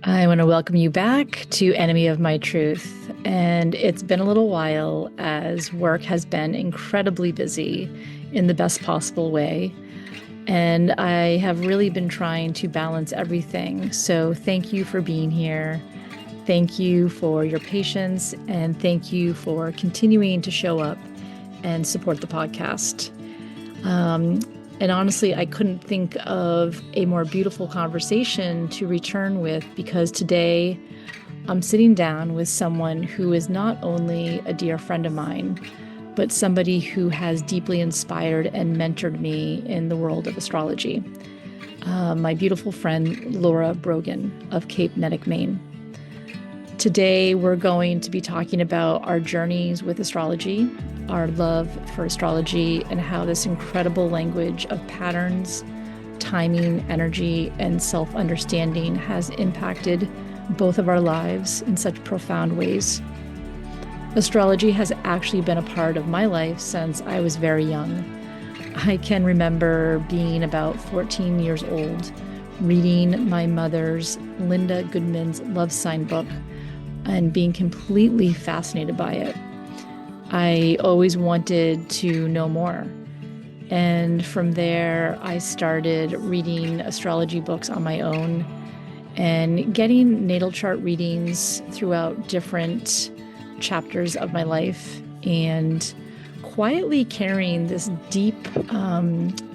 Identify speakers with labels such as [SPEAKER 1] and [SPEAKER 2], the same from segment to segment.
[SPEAKER 1] I want to welcome you back to Enemy of My Truth. And it's been a little while as work has been incredibly busy in the best possible way. And I have really been trying to balance everything. So thank you for being here. Thank you for your patience. And thank you for continuing to show up and support the podcast. And honestly, I couldn't think of a more beautiful conversation to return with, because today I'm sitting down with someone who is not only a dear friend of mine, but somebody who has deeply inspired and mentored me in the world of astrology. My beautiful friend, Laura Brogan of Cape Nettic, Maine. Today, we're going to be talking about our journeys with astrology, our love for astrology, and how this incredible language of patterns, timing, energy, and self-understanding has impacted both of our lives in such profound ways. Astrology has actually been a part of my life since I was very young. I can remember being about 14 years old, reading my mother's Linda Goodman's Love Sign book, and being completely fascinated by it. I always wanted to know more. And from there, I started reading astrology books on my own and getting natal chart readings throughout different chapters of my life, and quietly carrying this deep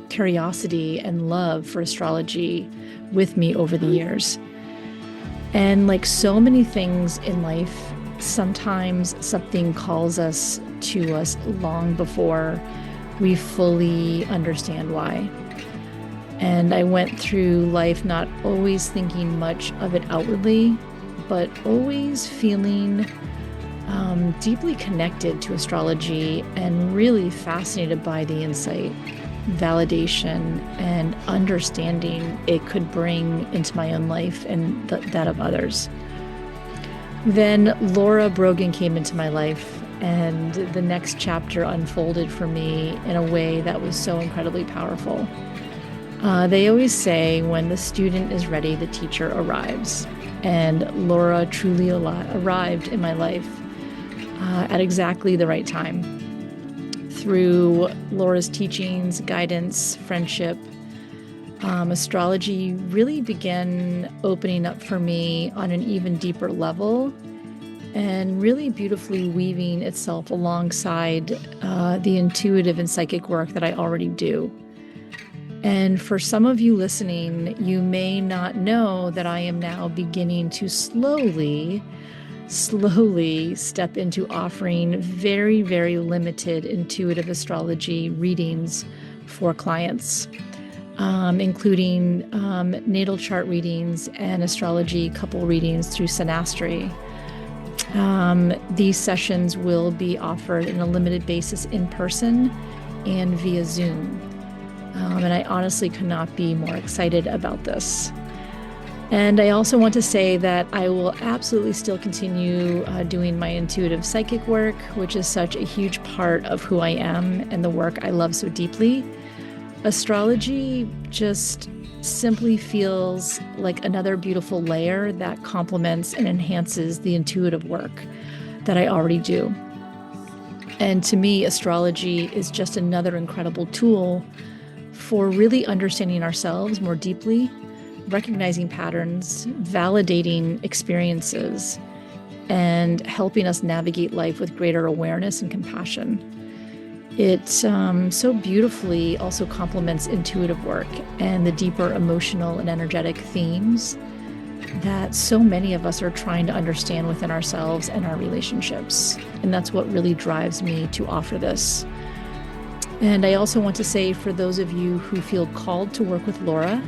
[SPEAKER 1] curiosity and love for astrology with me over the years. And like so many things in life, sometimes something calls us to us long before we fully understand why. And I went through life not always thinking much of it outwardly, but always feeling deeply connected to astrology and really fascinated by the insight, validation, and understanding it could bring into my own life and that of others. Then Laura Brogan came into my life, and the next chapter unfolded for me in a way that was so incredibly powerful. They always say when the student is ready, the teacher arrives. And Laura truly arrived in my life at exactly the right time. Through Laura's teachings, guidance, friendship, astrology really began opening up for me on an even deeper level, and really beautifully weaving itself alongside the intuitive and psychic work that I already do. And for some of you listening, you may not know that I am now beginning to slowly step into offering very, very limited intuitive astrology readings for clients, including natal chart readings and astrology couple readings through Synastry. These sessions will be offered in a limited basis in person and via Zoom. And I honestly could not be more excited about this. And I also want to say that I will absolutely still continue doing my intuitive psychic work, which is such a huge part of who I am and the work I love so deeply. Astrology just simply feels like another beautiful layer that complements and enhances the intuitive work that I already do. And to me, astrology is just another incredible tool for really understanding ourselves more deeply, recognizing patterns, validating experiences, and helping us navigate life with greater awareness and compassion. It so beautifully also complements intuitive work and the deeper emotional and energetic themes that so many of us are trying to understand within ourselves and our relationships. And that's what really drives me to offer this. And I also want to say, for those of you who feel called to work with Laura,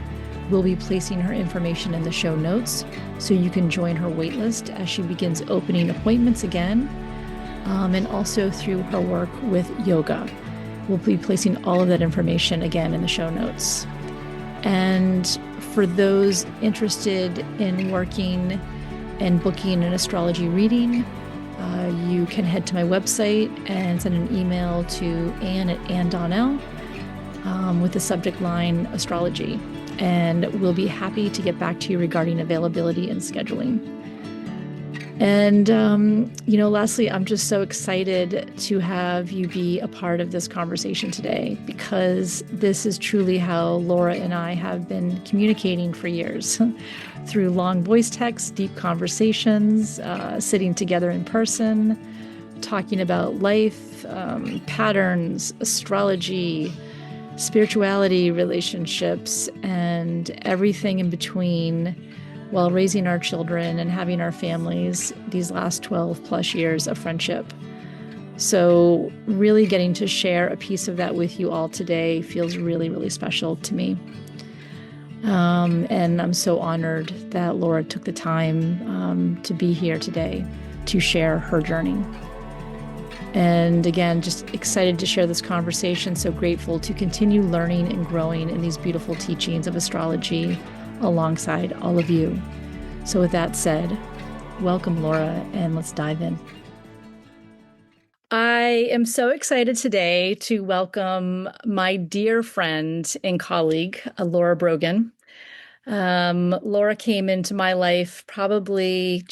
[SPEAKER 1] we'll be placing her information in the show notes so you can join her waitlist as she begins opening appointments again, and also through her work with yoga. We'll be placing all of that information again in the show notes. And for those interested in working and booking an astrology reading, you can head to my website and send an email to Ann at Ann Donnell with the subject line astrology. and we'll be happy to get back to you regarding availability and scheduling. And, lastly, I'm just so excited to have you be a part of this conversation today, because this is truly how Laura and I have been communicating for years through long voice texts, deep conversations, sitting together in person, talking about life, patterns, astrology, spirituality, relationships, and everything in between, while raising our children and having our families these last 12 plus years of friendship. So really getting to share a piece of that with you all today feels really, really special to me. And I'm so honored that Laura took the time to be here today to share her journey. And again, just excited to share this conversation. So grateful to continue learning and growing in these beautiful teachings of astrology alongside all of you. So with that said, welcome, Laura, and let's dive in. I am so excited today to welcome my dear friend and colleague, Laura Brogan. Laura came into my life probably,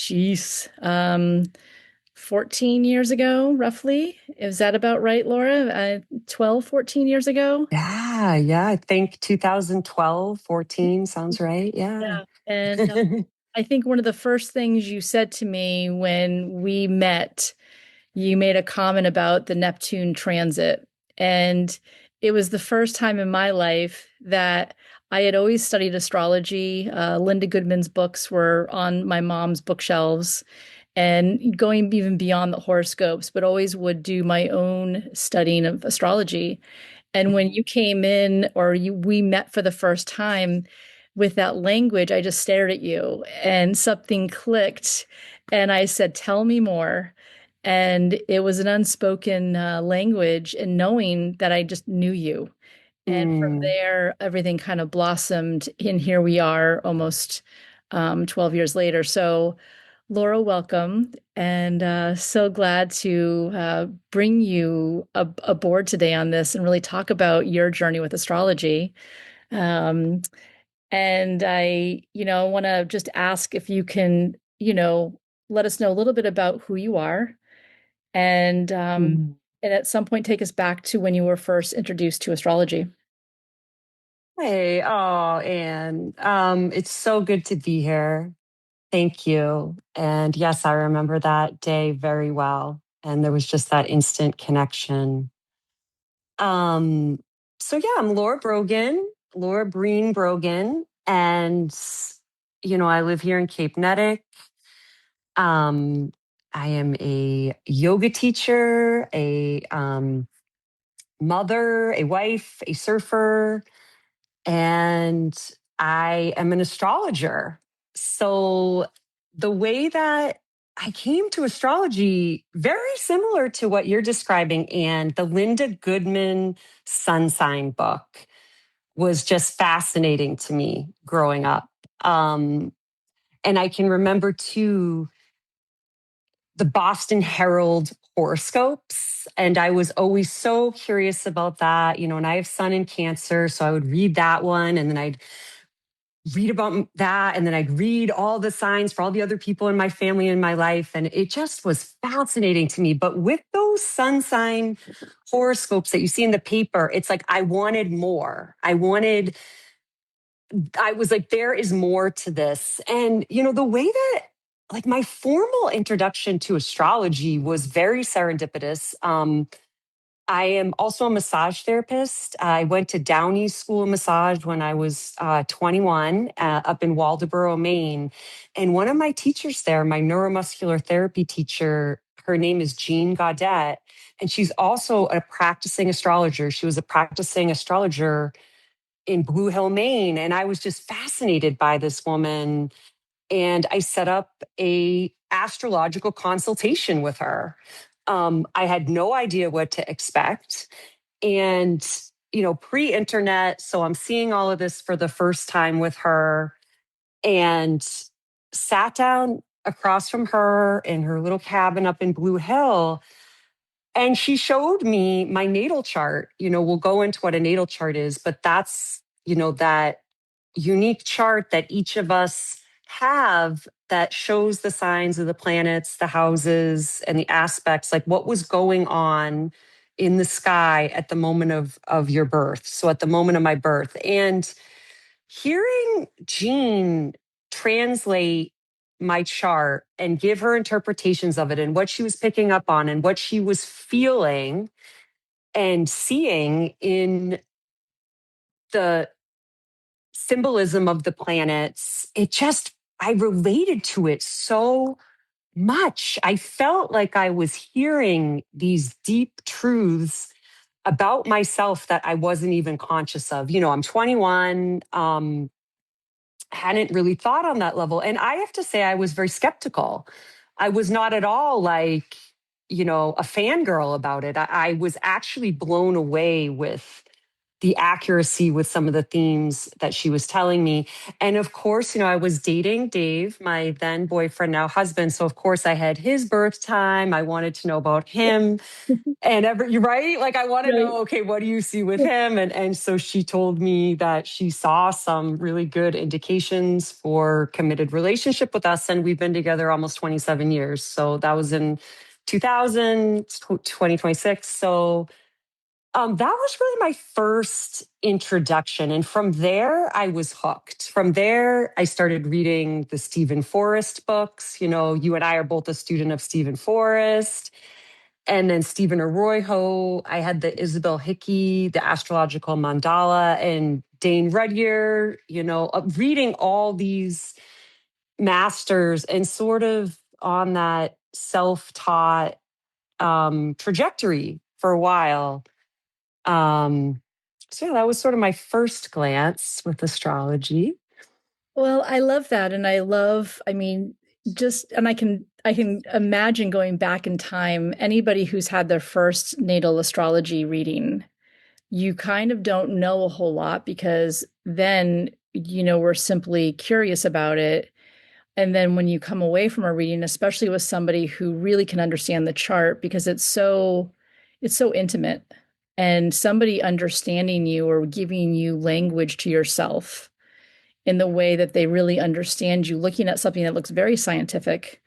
[SPEAKER 1] 14 years ago, roughly. Is that about right, Laura? 12, 14 years ago?
[SPEAKER 2] Yeah. I think 2012, 14 sounds right. Yeah.
[SPEAKER 1] And I think one of the first things you said to me when we met, you made a comment about the Neptune transit. And it was the first time in my life that I had always studied astrology. Linda Goodman's books were on my mom's bookshelves, and going even beyond the horoscopes, but always would do my own studying of astrology. And when you came in, or we met for the first time with that language, I just stared at you and something clicked. And I said, "Tell me more." And it was an unspoken language, and knowing that I just knew you. And from there, everything kind of blossomed. And here we are almost 12 years later. So, Laura, welcome. And so glad to bring you aboard today on this and really talk about your journey with astrology. Um, and I want to just ask if you can, let us know a little bit about who you are, and at some point take us back to when you were first introduced to astrology.
[SPEAKER 2] Hey, Anne, it's so good to be here. Thank you. And yes, I remember that day very well. And there was just that instant connection. Um, I'm Laura Brogan, Laura Breen Brogan, and I live here in Cape Nettic. I am a yoga teacher, a mother, a wife, a surfer, and I am an astrologer. So the way that I came to astrology, very similar to what you're describing, and the Linda Goodman Sun Sign book was just fascinating to me growing up. And I can remember too the Boston Herald horoscopes. And I was always so curious about that, and I have Sun in Cancer. So I would read that one, and then I'd read about that. And then I'd read all the signs for all the other people in my family and my life. And it just was fascinating to me. But with those sun sign horoscopes that you see in the paper, it's like I wanted more. I was like, there is more to this. And, the way that, like, my formal introduction to astrology was very serendipitous. I am also a massage therapist. I went to Downey School of Massage when I was 21 up in Waldoboro, Maine. And one of my teachers there, my neuromuscular therapy teacher, her name is Jean Gaudet. And she's also a practicing astrologer. She was a practicing astrologer in Blue Hill, Maine. And I was just fascinated by this woman. And I set up a astrological consultation with her. I had no idea what to expect. And, pre-internet. So I'm seeing all of this for the first time with her, and sat down across from her in her little cabin up in Blue Hill. And she showed me my natal chart. We'll go into what a natal chart is, but that's, that unique chart that each of us have that shows the signs of the planets, the houses, and the aspects, like what was going on in the sky at the moment of your birth. So at the moment of my birth. And hearing Jean translate my chart and give her interpretations of it and what she was picking up on and what she was feeling and seeing in the symbolism of the planets, it just, I related to it so much. I felt like I was hearing these deep truths about myself that I wasn't even conscious of. You know, I'm 21, hadn't really thought on that level. And I have to say, I was very skeptical. I was not at all like, you know, a fangirl about it. I was actually blown away with the accuracy with some of the themes that she was telling me. And of course, you know, I was dating Dave, my then boyfriend, now husband. So of course I had his birth time. I wanted to know about him and you're right. Like I want to
[SPEAKER 1] Right.
[SPEAKER 2] know, okay, what do you see with him? And so she told me that she saw some really good indications for committed relationship with us. And we've been together almost 27 years. So that was in 2026. So that was really my first introduction. And from there, I was hooked. From there, I started reading the Stephen Forrest books. You know, you and I are both a student of Stephen Forrest. And then Stephen Arroyo. I had the Isabel Hickey, the Astrological Mandala, and Dane Rudyer, you know, reading all these masters and sort of on that self taught trajectory for a while. Um, so yeah, that was sort of my first glance with astrology.
[SPEAKER 1] Well, I love that. And I love, I mean, just, and I can imagine going back in time, anybody who's had their first natal astrology reading, you kind of don't know a whole lot because then, we're simply curious about it. And then when you come away from a reading, especially with somebody who really can understand the chart, because it's so intimate, and somebody understanding you or giving you language to yourself in the way that they really understand you, looking at something that looks very scientific.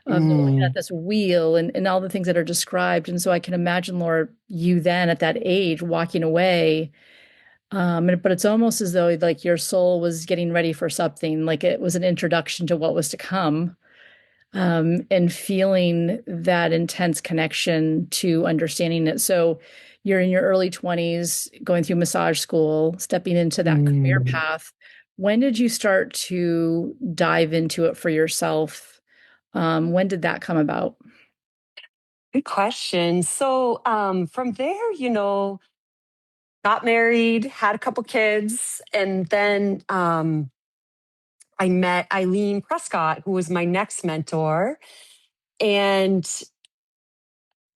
[SPEAKER 1] They're looking at
[SPEAKER 2] Mm,
[SPEAKER 1] this wheel and all the things that are described. And so I can imagine, Laura, you then at that age walking away. But it's almost as though like your soul was getting ready for something, like it was an introduction to what was to come, and feeling that intense connection to understanding it. So you're in your early 20s, going through massage school, stepping into that career
[SPEAKER 2] mm.
[SPEAKER 1] path. When did you start to dive into it for yourself? When did that come about?
[SPEAKER 2] Good question. So from there, you know, got married, had a couple kids, and then I met Eileen Prescott, who was my next mentor. And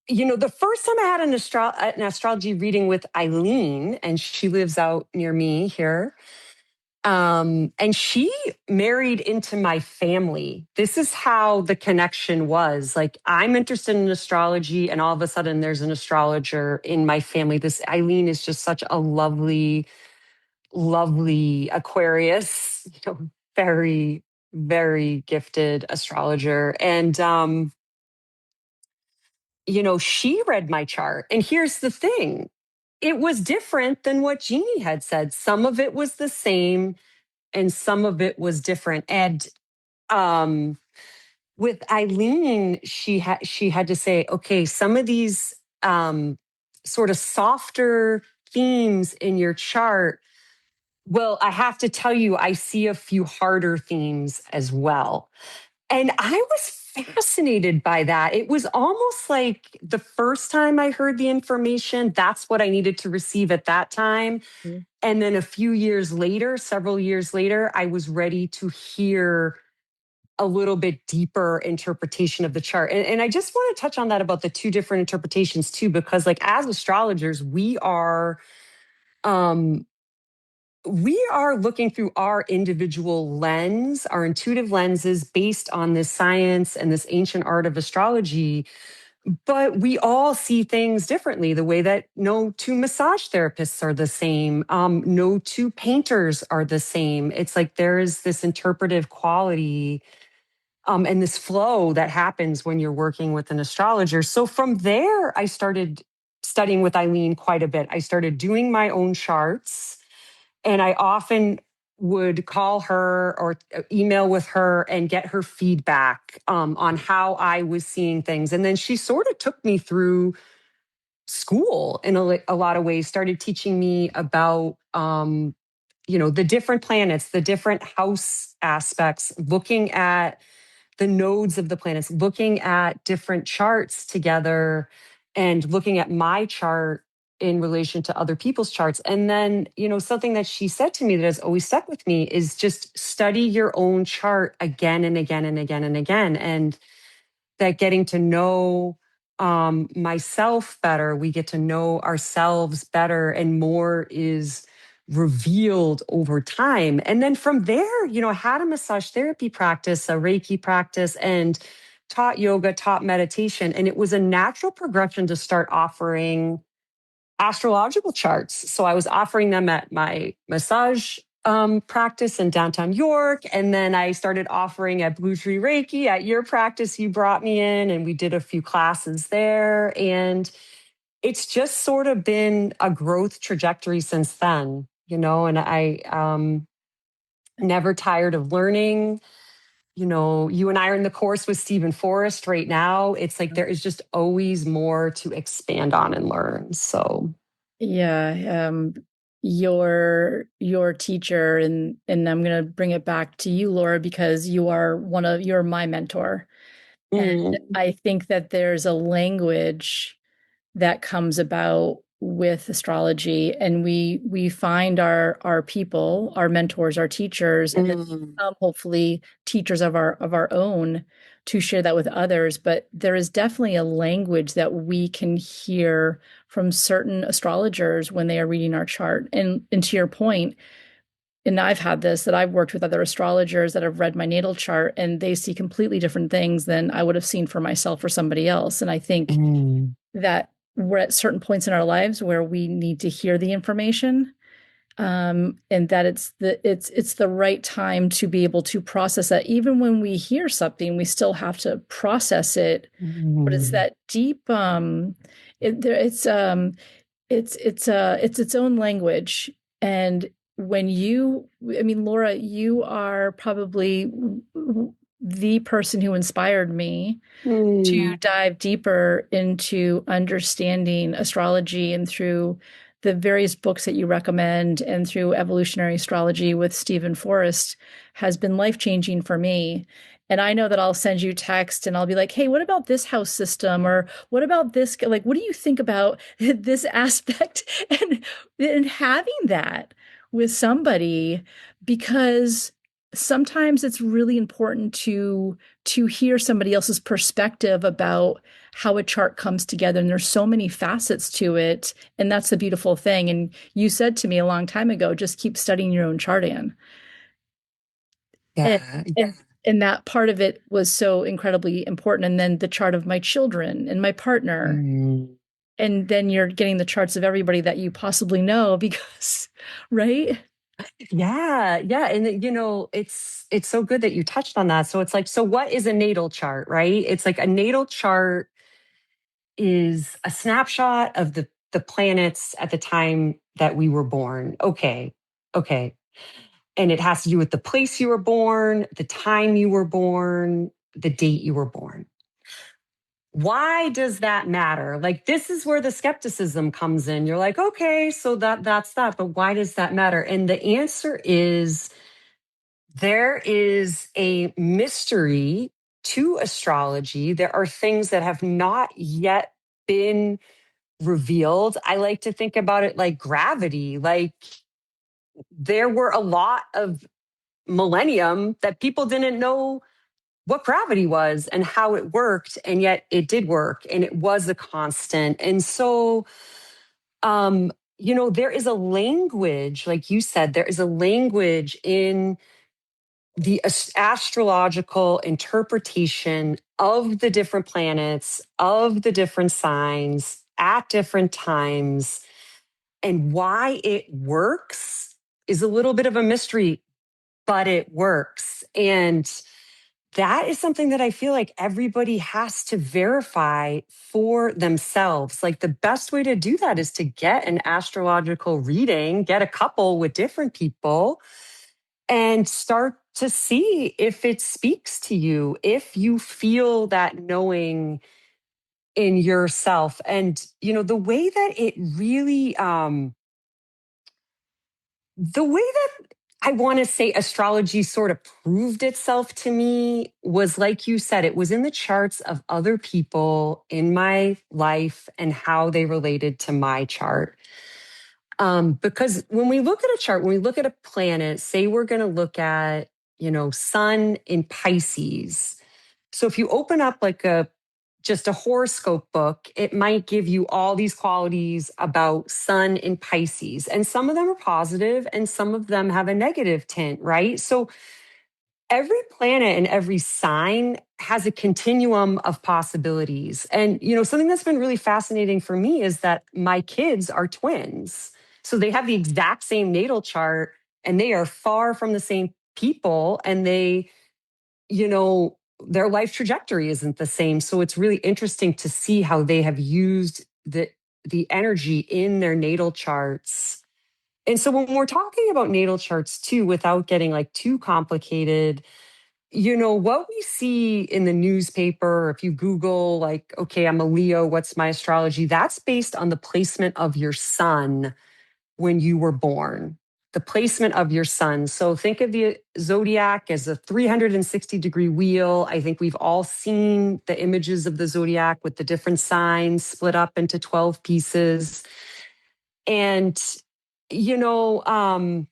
[SPEAKER 2] you know, the first time I had an astrology reading with Eileen, and she lives out near me here. And she married into my family. This is how the connection was. Like, I'm interested in astrology, and all of a sudden, there's an astrologer in my family. This Eileen is just such a lovely, lovely Aquarius, you know, very, very gifted astrologer. And, you know, she read my chart. And here's the thing, it was different than what Jeannie had said. Some of it was the same and some of it was different. And um, with Eileen, she had to say, okay, some of these sort of softer themes in your chart. Well, I have to tell you, I see a few harder themes as well. And I was fascinated by that. It was almost like the first time I heard the information, that's what I needed to receive at that time. And then a few years later, several years later, I was ready to hear a little bit deeper interpretation of the chart. And I just want to touch on that about the two different interpretations too, because like as astrologers, um, we are looking through our individual lens, our intuitive lenses based on this science and this ancient art of astrology. but we all see things differently. The way that no two massage therapists are the same, no two painters are the same. It's like there is this interpretive quality, and this flow that happens when you're working with an astrologer. So from there, I started studying with Eileen quite a bit. I started doing my own charts, and I often would call her or email with her and get her feedback on how I was seeing things. And then she sort of took me through school in a lot of ways, started teaching me about, the different planets, the different house aspects, looking at the nodes of the planets, looking at different charts together and looking at my chart in relation to other people's charts. And then, something that she said to me that has always stuck with me is just study your own chart again and again and again and again. And that getting to know myself better, we get to know ourselves better, and more is revealed over time. And then from there, I had a massage therapy practice, a Reiki practice, and taught yoga, taught meditation. And it was a natural progression to start offering astrological charts. So I was offering them at my massage practice in downtown York. And then I started offering at Blue Tree Reiki at your practice. You brought me in and we did a few classes there. And it's just sort of been a growth trajectory since then, and I never tired of learning. You and I are in the course with Stephen Forrest right now. It's like there is just always more to expand on and learn. So
[SPEAKER 1] Yeah, your teacher, and I'm gonna bring it back to you, Laura, because you're my mentor. And
[SPEAKER 2] mm,
[SPEAKER 1] I think that there's a language that comes about with astrology, and we find our people, our mentors, our teachers, and then
[SPEAKER 2] mm,
[SPEAKER 1] hopefully teachers of our own to share that with others. But there is definitely a language that we can hear from certain astrologers when they are reading our chart. And to your point, and I've had this, that I've worked with other astrologers that have read my natal chart, and they see completely different things than I would have seen for myself or somebody else. And I think
[SPEAKER 2] mm,
[SPEAKER 1] that we're at certain points in our lives where we need to hear the information, and that it's the right time to be able to process that. Even when we hear something, we still have to process it. But it's
[SPEAKER 2] mm,
[SPEAKER 1] that deep, it's its own language. And when I mean, Laura, you are probably the person who inspired me to
[SPEAKER 2] mm,
[SPEAKER 1] dive deeper into understanding astrology, and through the various books that you recommend and through evolutionary astrology with Stephen Forrest has been life-changing for me. And I know that I'll send you text and I'll be like, hey, what about this house system? Or what about this? Like, what do you think about this aspect? And having that with somebody, because sometimes it's really important to hear somebody else's perspective about how a chart comes together. And there's so many facets to it. And that's the beautiful thing. And you said to me a long time ago, just keep studying your own chart, Anne. And,
[SPEAKER 2] yeah.
[SPEAKER 1] and that part of it was so incredibly important. And then the chart of my children and my partner.
[SPEAKER 2] Mm.
[SPEAKER 1] And then you're getting the charts of everybody that you possibly know because, right?
[SPEAKER 2] Yeah, yeah. And it's so good that you touched on that. So it's like, so what is a natal chart, right? It's like a natal chart is a snapshot of the planets at the time that we were born. Okay. Okay. And it has to do with the place you were born, the time you were born, the date you were born. Why does that matter? Like, this is where the skepticism comes in. You're like, okay, so that's that, but why does that matter? And the answer is there is a mystery to astrology. There are things that have not yet been revealed. I like to think about it like gravity. Like, there were a lot of millennium that people didn't know what gravity was and how it worked, and yet it did work and it was a constant. And so there is a language, like you said, there is a language in the astrological interpretation of the different planets, of the different signs at different times. And why it works is a little bit of a mystery, but it works. And that is something that I feel like everybody has to verify for themselves. Like the best way to do that is to get an astrological reading, get a couple with different people, and start to see if it speaks to you, if you feel that knowing in yourself. And, the way that it really, the way that I want to say astrology sort of proved itself to me was like you said, it was in the charts of other people in my life and how they related to my chart. Because when we look at a chart, when we look at a planet, say we're going to look at, Sun in Pisces. So if you open up like just a horoscope book, it might give you all these qualities about Sun in Pisces. And some of them are positive and some of them have a negative tint, right? So every planet and every sign has a continuum of possibilities. And, something that's been really fascinating for me is that my kids are twins. So they have the exact same natal chart and they are far from the same people. And you know, their life trajectory isn't the same. So it's really interesting to see how they have used the energy in their natal charts. And so when we're talking about natal charts too, without getting like too complicated, what we see in the newspaper, if you Google, like, okay, I'm a Leo, what's my astrology? That's based on the placement of your sun when you were born, the placement of your sun. So think of the zodiac as a 360-degree wheel. I think we've all seen the images of the zodiac with the different signs split up into 12 pieces. And, you know, um,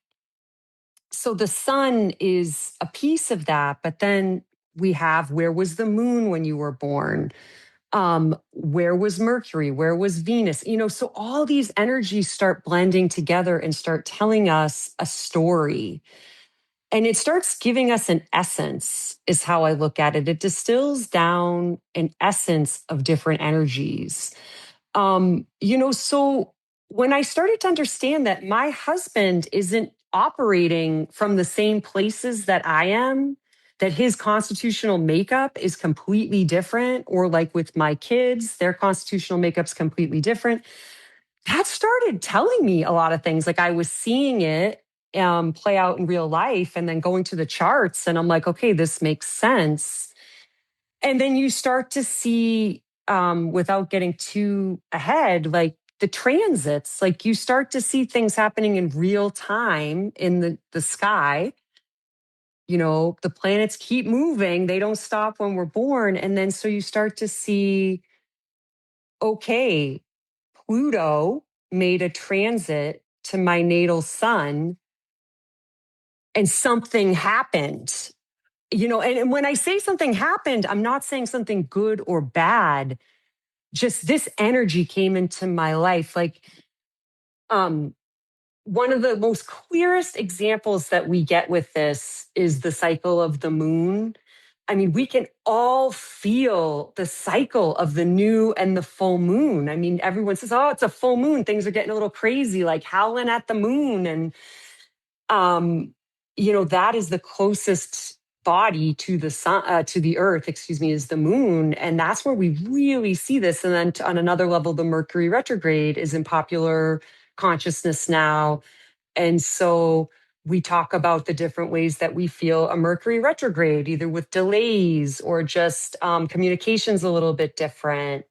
[SPEAKER 2] so the sun is a piece of that, but then we have where was the moon when you were born? Where was Mercury? Where was Venus? So all these energies start blending together and start telling us a story. And it starts giving us an essence, is how I look at it. It distills down an essence of different energies. So when I started to understand that my husband isn't operating from the same places that I am, that his constitutional makeup is completely different, or like with my kids, their constitutional makeup's completely different. That started telling me a lot of things. Like I was seeing it play out in real life and then going to the charts, and I'm like, okay, this makes sense. And then you start to see, without getting too ahead, like the transits, like you start to see things happening in real time in the sky. The planets keep moving, they don't stop when we're born. And then so you start to see, okay, Pluto made a transit to my natal sun and something happened. And when I say something happened, I'm not saying something good or bad, just this energy came into my life. Like um one of the most clearest examples that we get with this is the cycle of the moon. I mean, we can all feel the cycle of the new and the full moon. I mean, everyone says, oh, it's a full moon, things are getting a little crazy, like howling at the moon. And um that is the closest body to the sun, to the earth, excuse me, is the moon. And that's where we really see this. And then on another level, the Mercury retrograde is in popular consciousness now. And so we talk about the different ways that we feel a Mercury retrograde, either with delays or just communications a little bit different.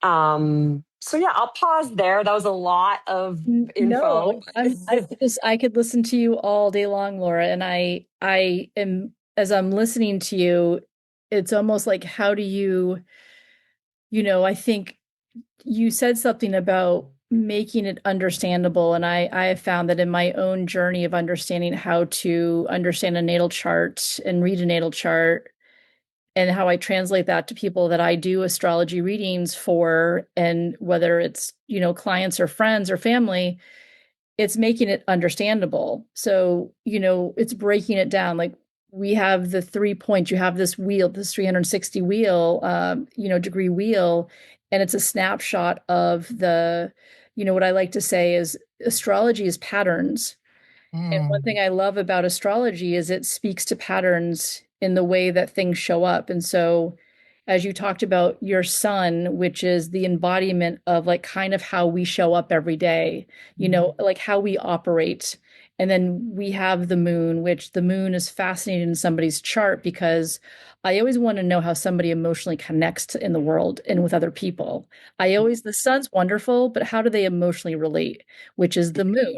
[SPEAKER 2] So yeah, I'll pause there. That was a lot of info.
[SPEAKER 1] No, I could listen to you all day long, Laura, and I am, as I'm listening to you, it's almost like how do you, I think you said something about making it understandable, and I have found that in my own journey of understanding how to understand a natal chart and read a natal chart, and how I translate that to people that I do astrology readings for, and whether it's, clients or friends or family, it's making it understandable. So, it's breaking it down. Like we have the 3 points. You have this wheel, this 360 wheel, degree wheel, and it's a snapshot of what I like to say is astrology is patterns. And one thing
[SPEAKER 2] Mm,
[SPEAKER 1] I love about astrology is it speaks to patterns in the way that things show up. And so, as you talked about your sun, which is the embodiment of like kind of how we show up every day, like how we operate. And then we have the moon, which the moon is fascinating in somebody's chart because I always want to know how somebody emotionally connects in the world and with other people. The sun's wonderful, but how do they emotionally relate, which is the moon.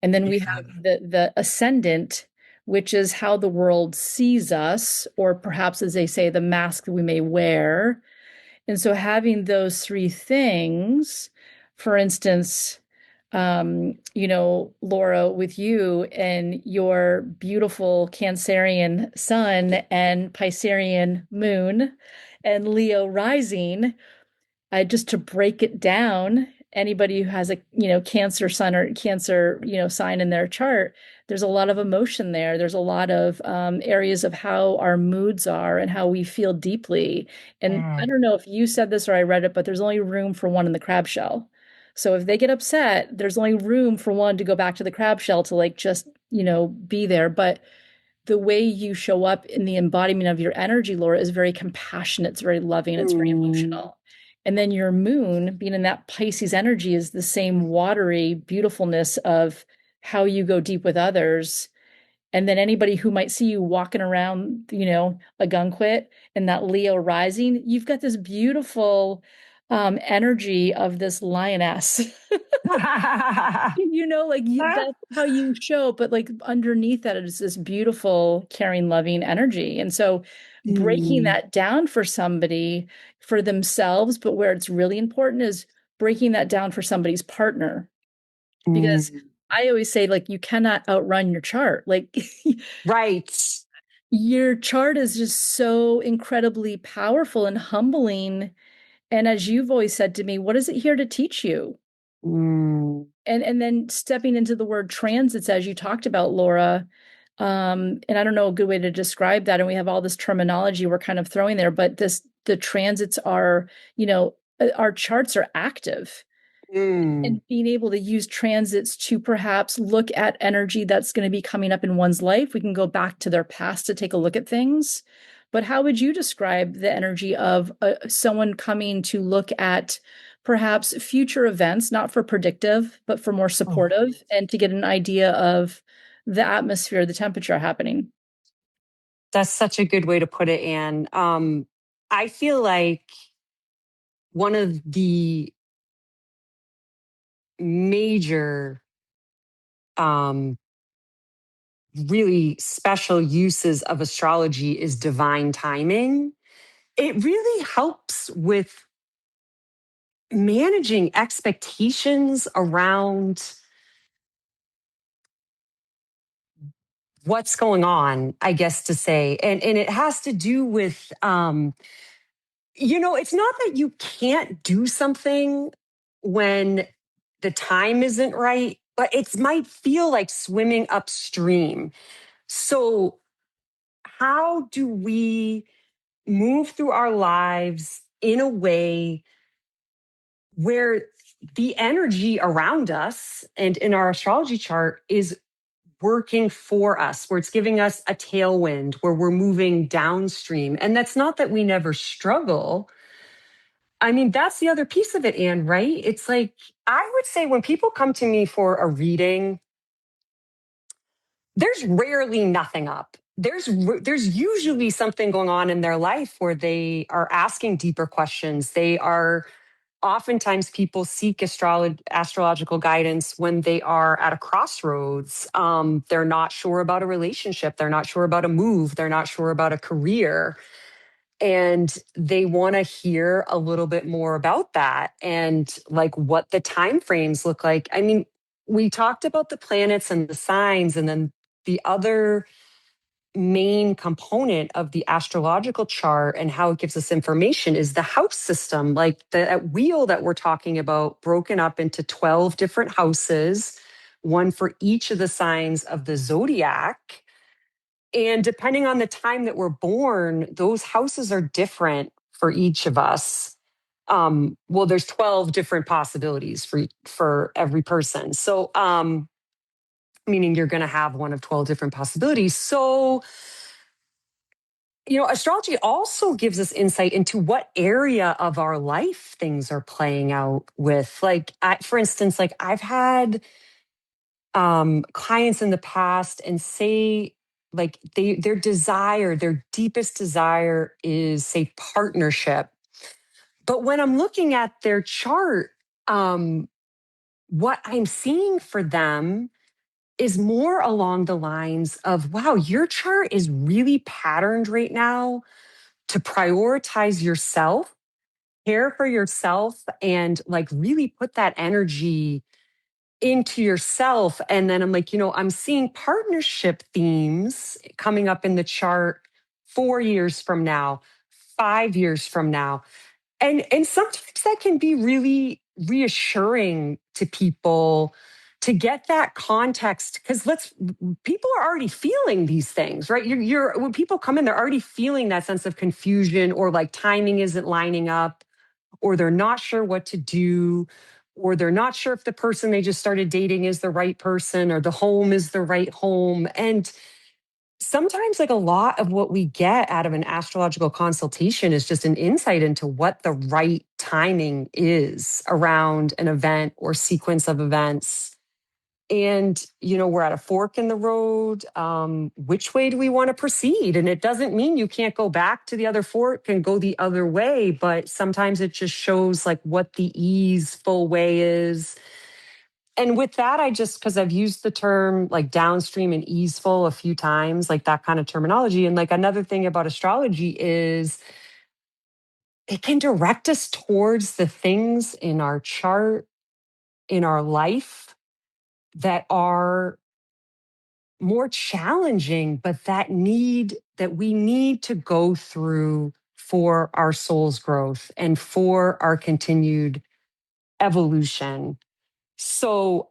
[SPEAKER 1] And then we
[SPEAKER 2] yeah.
[SPEAKER 1] have the ascendant, which is how the world sees us, or perhaps as they say, the mask that we may wear. And so having those three things, for instance, Laura, with you and your beautiful Cancerian sun and Piscean moon and Leo rising, just to break it down, anybody who has a Cancer sun or Cancer sign in their chart, there's a lot of emotion there. There's a lot of areas of how our moods are and how we feel deeply. And I
[SPEAKER 2] Mm,
[SPEAKER 1] don't know if you said this or I read it, but there's only room for one in the crab shell. So if they get upset, there's only room for one to go back to the crab shell to like just be there. But the way you show up in the embodiment of your energy, Laura, is very compassionate, it's very loving, it's very
[SPEAKER 2] mm,
[SPEAKER 1] emotional. And then your moon, being in that Pisces energy, is the same watery beautifulness of how you go deep with others. And then anybody who might see you walking around, a gunquit and that Leo rising, you've got this beautiful energy of this lioness. That's how you show, but like underneath that is this beautiful, caring, loving energy. And so breaking
[SPEAKER 2] mm,
[SPEAKER 1] that down for somebody, for themselves, but where it's really important is breaking that down for somebody's partner. Because
[SPEAKER 2] mm.
[SPEAKER 1] I always say, like, you cannot outrun your chart. Like,
[SPEAKER 2] Right.
[SPEAKER 1] your chart is just so incredibly powerful and humbling. And as you've always said to me, what is it here to teach you?
[SPEAKER 2] Mm,
[SPEAKER 1] And then stepping into the word transits as you talked about, Laura. And I don't know a good way to describe that, and we have all this terminology we're kind of throwing there, but this the transits are, our charts are active,
[SPEAKER 2] mm.
[SPEAKER 1] and being able to use transits to perhaps look at energy that's going to be coming up in one's life. We can go back to their past to take a look at things. But how would you describe the energy of someone coming to look at perhaps future events, not for predictive, but for more
[SPEAKER 2] Oh,
[SPEAKER 1] supportive, and to get an idea of the atmosphere, the temperature happening?
[SPEAKER 2] that's such a good way to put it, Anne. I feel like one of the major, um, really special uses of astrology is divine timing. It really helps with managing expectations around what's going on, I guess to say. And it has to do with it's not that you can't do something when the time isn't right, but it might feel like swimming upstream. So how do we move through our lives in a way where the energy around us and in our astrology chart is working for us, where it's giving us a tailwind, where we're moving downstream? And that's not that we never struggle. I mean, that's the other piece of it, Anne, right? It's like, I would say when people come to me for a reading, there's rarely nothing up. There's usually something going on in their life where they are asking deeper questions. They are oftentimes people seek astrological guidance when they are at a crossroads. They're not sure about a relationship. They're not sure about a move. They're not sure about a career. And they want to hear a little bit more about that and like what the time frames look like. I mean, we talked about the planets and the signs, and then the other main component of the astrological chart and how it gives us information is the house system, like that wheel that we're talking about, broken up into 12 different houses, one for each of the signs of the zodiac. And depending on the time that we're born, those houses are different for each of us. Well, there's 12 different possibilities for every person. So, meaning you're going to have one of 12 different possibilities. So, astrology also gives us insight into what area of our life things are playing out with. Like, for instance, like I've had clients in the past and say, like their deepest desire is, say, partnership. But when I'm looking at their chart, um, what I'm seeing for them is more along the lines of, wow, your chart is really patterned right now to prioritize yourself, care for yourself, and like really put that energy into yourself. And then I'm like, I'm seeing partnership themes coming up in the chart 4 years from now, 5 years from now. And sometimes that can be really reassuring to people to get that context, because people are already feeling these things, right? When people come in, they're already feeling that sense of confusion, or like timing isn't lining up, or they're not sure what to do, or they're not sure if the person they just started dating is the right person, or the home is the right home. And sometimes, like, a lot of what we get out of an astrological consultation is just an insight into what the right timing is around an event or sequence of events. And we're at a fork in the road. Which way do we want to proceed? And it doesn't mean you can't go back to the other fork and go the other way, but sometimes it just shows like what the easeful way is. And with that, because I've used the term like downstream and easeful a few times, like that kind of terminology. And like another thing about astrology is it can direct us towards the things in our chart, in our life, that are more challenging, but that we need to go through for our soul's growth and for our continued evolution. So,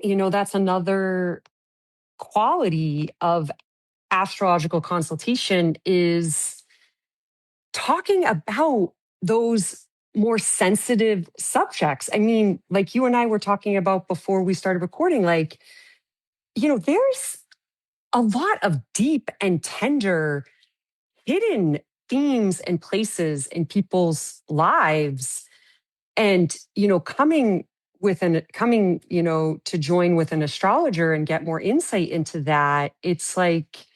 [SPEAKER 2] that's another quality of astrological consultation, is talking about those more sensitive subjects. I mean, like you and I were talking about before we started recording, like, there's a lot of deep and tender hidden themes and places in people's lives. And, to join with an astrologer and get more insight into that, it's like,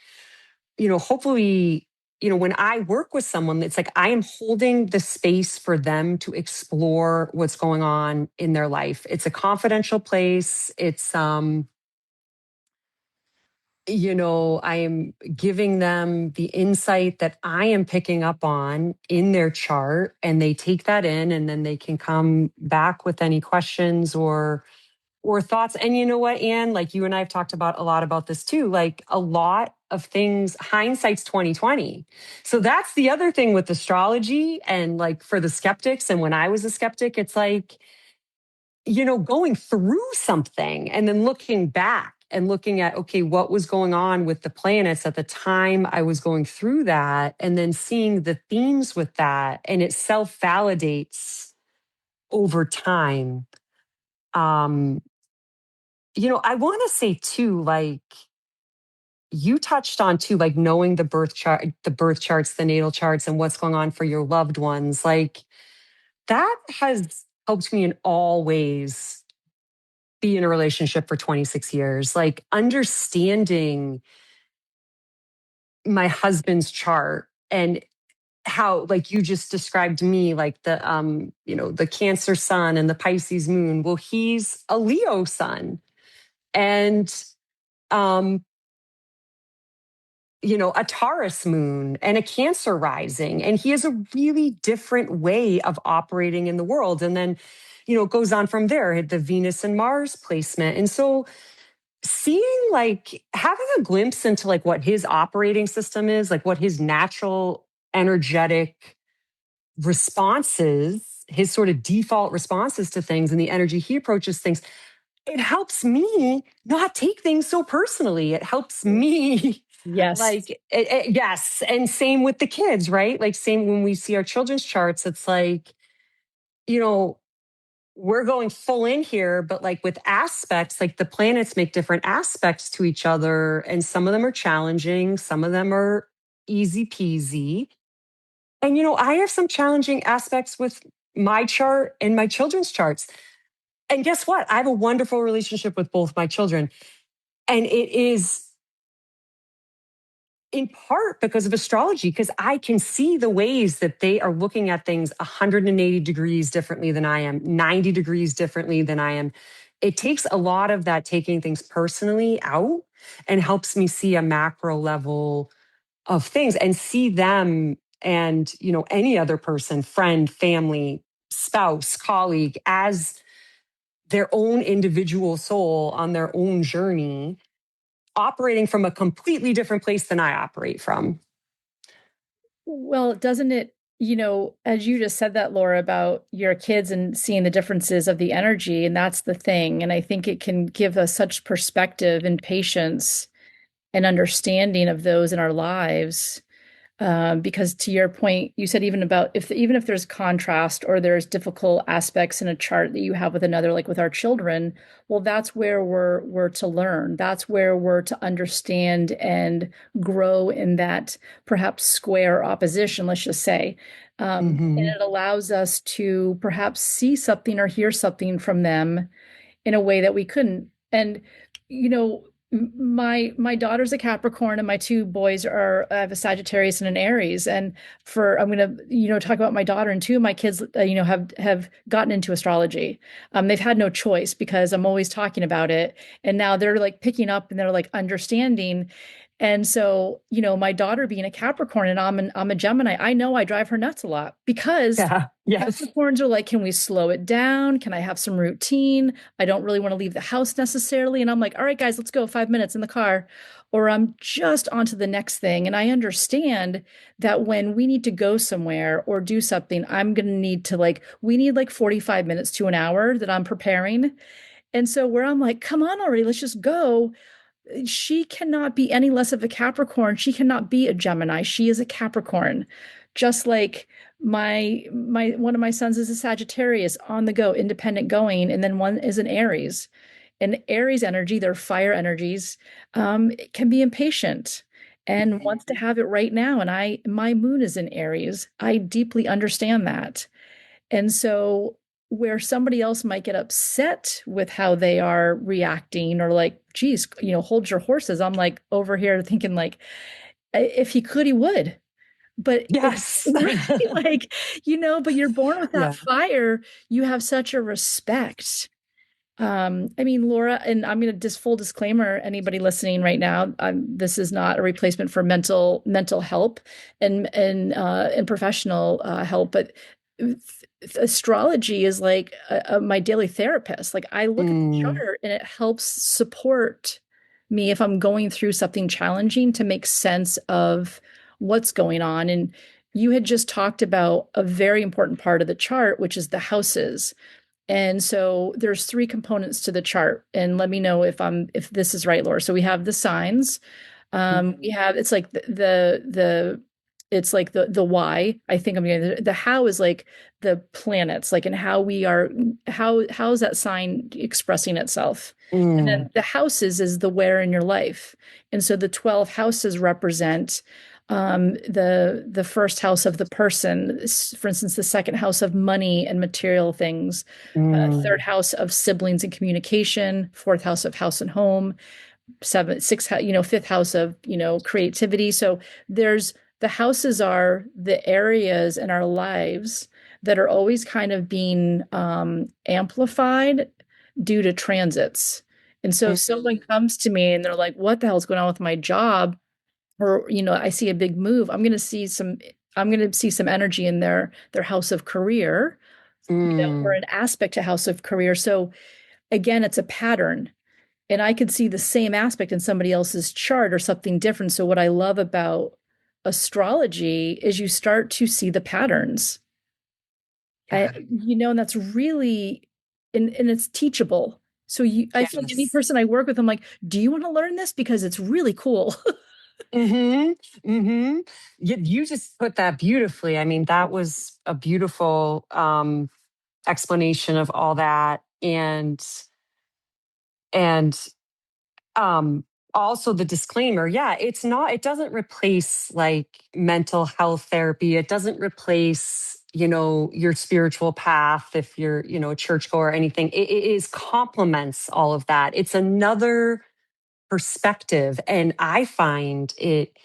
[SPEAKER 2] hopefully, when I work with someone, it's like I am holding the space for them to explore what's going on in their life. It's a confidential place. I am giving them the insight that I am picking up on in their chart, and they take that in, and then they can come back with any questions or thoughts. And you know what, Anne, like you and I have talked about a lot about this too. Like a lot of things, hindsight's 2020. So that's the other thing with astrology, and like for the skeptics. And when I was a skeptic, it's like, going through something and then looking back and looking at, okay, what was going on with the planets at the time I was going through that, and then seeing the themes with that, and it self validates over time. Um, I want to say too, like you touched on too, like knowing the birth charts, the natal charts, and what's going on for your loved ones. Like that has helped me in all ways be in a relationship for 26 years. Like understanding my husband's chart, and how, like you just described me, like the Cancer sun and the Pisces moon. Well, he's a Leo sun, and um a Taurus moon and a Cancer rising. And he has a really different way of operating in the world. And then, it goes on from there, the Venus and Mars placement. And so seeing, like having a glimpse into like what his operating system is, like what his natural energetic responses, his sort of default responses to things, and the energy he approaches things, it helps me not take things so personally. It helps me
[SPEAKER 1] Yes.
[SPEAKER 2] like yes, and same with the kids, right? Like same when we see our children's charts, it's like, you know, we're going full in here, but like with aspects, like the planets make different aspects to each other, and some of them are challenging, some of them are easy peasy. And I have some challenging aspects with my chart and my children's charts. And guess what? I have a wonderful relationship with both my children. And it is in part because of astrology, because I can see the ways that they are looking at things 180 degrees differently than I am, 90 degrees differently than I am. It takes a lot of that taking things personally out and helps me see a macro level of things and see them and, any other person, friend, family, spouse, colleague, as their own individual soul on their own journey, operating from a completely different place than I operate from.
[SPEAKER 1] Well, doesn't it, as you just said that, Laura, about your kids and seeing the differences of the energy, and that's the thing. And I think it can give us such perspective and patience and understanding of those in our lives. Because to your point, you said even about even if there's contrast or there's difficult aspects in a chart that you have with another, like with our children, well, that's where we're to learn. That's where we're to understand and grow in that perhaps square opposition, let's just say. And
[SPEAKER 2] Hmm.
[SPEAKER 1] it allows us to perhaps see something or hear something from them in a way that we couldn't. And my daughter's a Capricorn, and my two boys are I have a Sagittarius and an Aries. And for I'm gonna talk about my daughter, and two of my kids have gotten into astrology. They've had no choice because I'm always talking about it, and now they're like picking up and they're like understanding. And so, my daughter being a Capricorn and I'm a Gemini, I know I drive her nuts a lot because
[SPEAKER 2] Yeah. Yes.
[SPEAKER 1] Capricorns are like, can we slow it down? Can I have some routine? I don't really want to leave the house necessarily. And I'm like, all right, guys, let's go 5 minutes in the car. Or I'm just on to the next thing. And I understand that when we need to go somewhere or do something, I'm going to need to we need like 45 minutes to an hour that I'm preparing. And so where I'm like, come on already, let's just go. She cannot be any less of a Capricorn. She cannot be a Gemini. She is a Capricorn. Just like my one of my sons is a Sagittarius, on the go, independent going, and then one is an Aries. And Aries energy, their fire energies, can be impatient and wants to have it right now. And my moon is in Aries. I deeply understand that. And so, where somebody else might get upset with how they are reacting, or like, geez, hold your horses. I'm like over here thinking, like, if he could, he would. But
[SPEAKER 2] Yes.
[SPEAKER 1] right, like, but you're born with that
[SPEAKER 2] Yeah.
[SPEAKER 1] fire. You have such a respect. I mean, Laura, and I'm going to just full disclaimer, anybody listening right now, this is not a replacement for mental help and professional help, but astrology is like my daily therapist. Like I look at the
[SPEAKER 2] Mm.
[SPEAKER 1] chart and it helps support me if I'm going through something challenging to make sense of what's going on. And you had just talked about a very important part of the chart, which is the houses. And so there's three components to the chart. And let me know if this is right, Laura. So we have the signs. We have it's like the it's like the why. I think I'm getting the how is like the planets, like and how we are how's that sign expressing itself? And then
[SPEAKER 2] Mm.
[SPEAKER 1] the houses is the where in your life. And so the 12 houses represent the first house of the person, for instance, the second house of money and material things, third
[SPEAKER 2] Mm.
[SPEAKER 1] house of siblings and communication, fourth house and home, fifth house of, creativity. So there's the houses are the areas in our lives that are always kind of being amplified due to transits. And so if someone
[SPEAKER 2] Mm.
[SPEAKER 1] comes to me and they're like, what the hell's going on with my job? Or, I see a big move, I'm going to see some energy in their house of career, or
[SPEAKER 2] Mm.
[SPEAKER 1] an aspect to house of career. So again, it's a pattern. And I could see the same aspect in somebody else's chart or something different. So what I love about astrology is you start to see the patterns.
[SPEAKER 2] Yeah.
[SPEAKER 1] And that's really and it's teachable. I feel like any
[SPEAKER 2] Yes.
[SPEAKER 1] person I work with, I'm like, do you want to learn this? Because it's really cool.
[SPEAKER 2] Mm-hmm. Mm-hmm. You just put that beautifully. I mean, that was a beautiful explanation of all that. And um also the disclaimer, yeah, it doesn't replace like mental health therapy. It doesn't replace, your spiritual path if you're, a churchgoer or anything. It is complements all of that. It's another perspective, and I find it,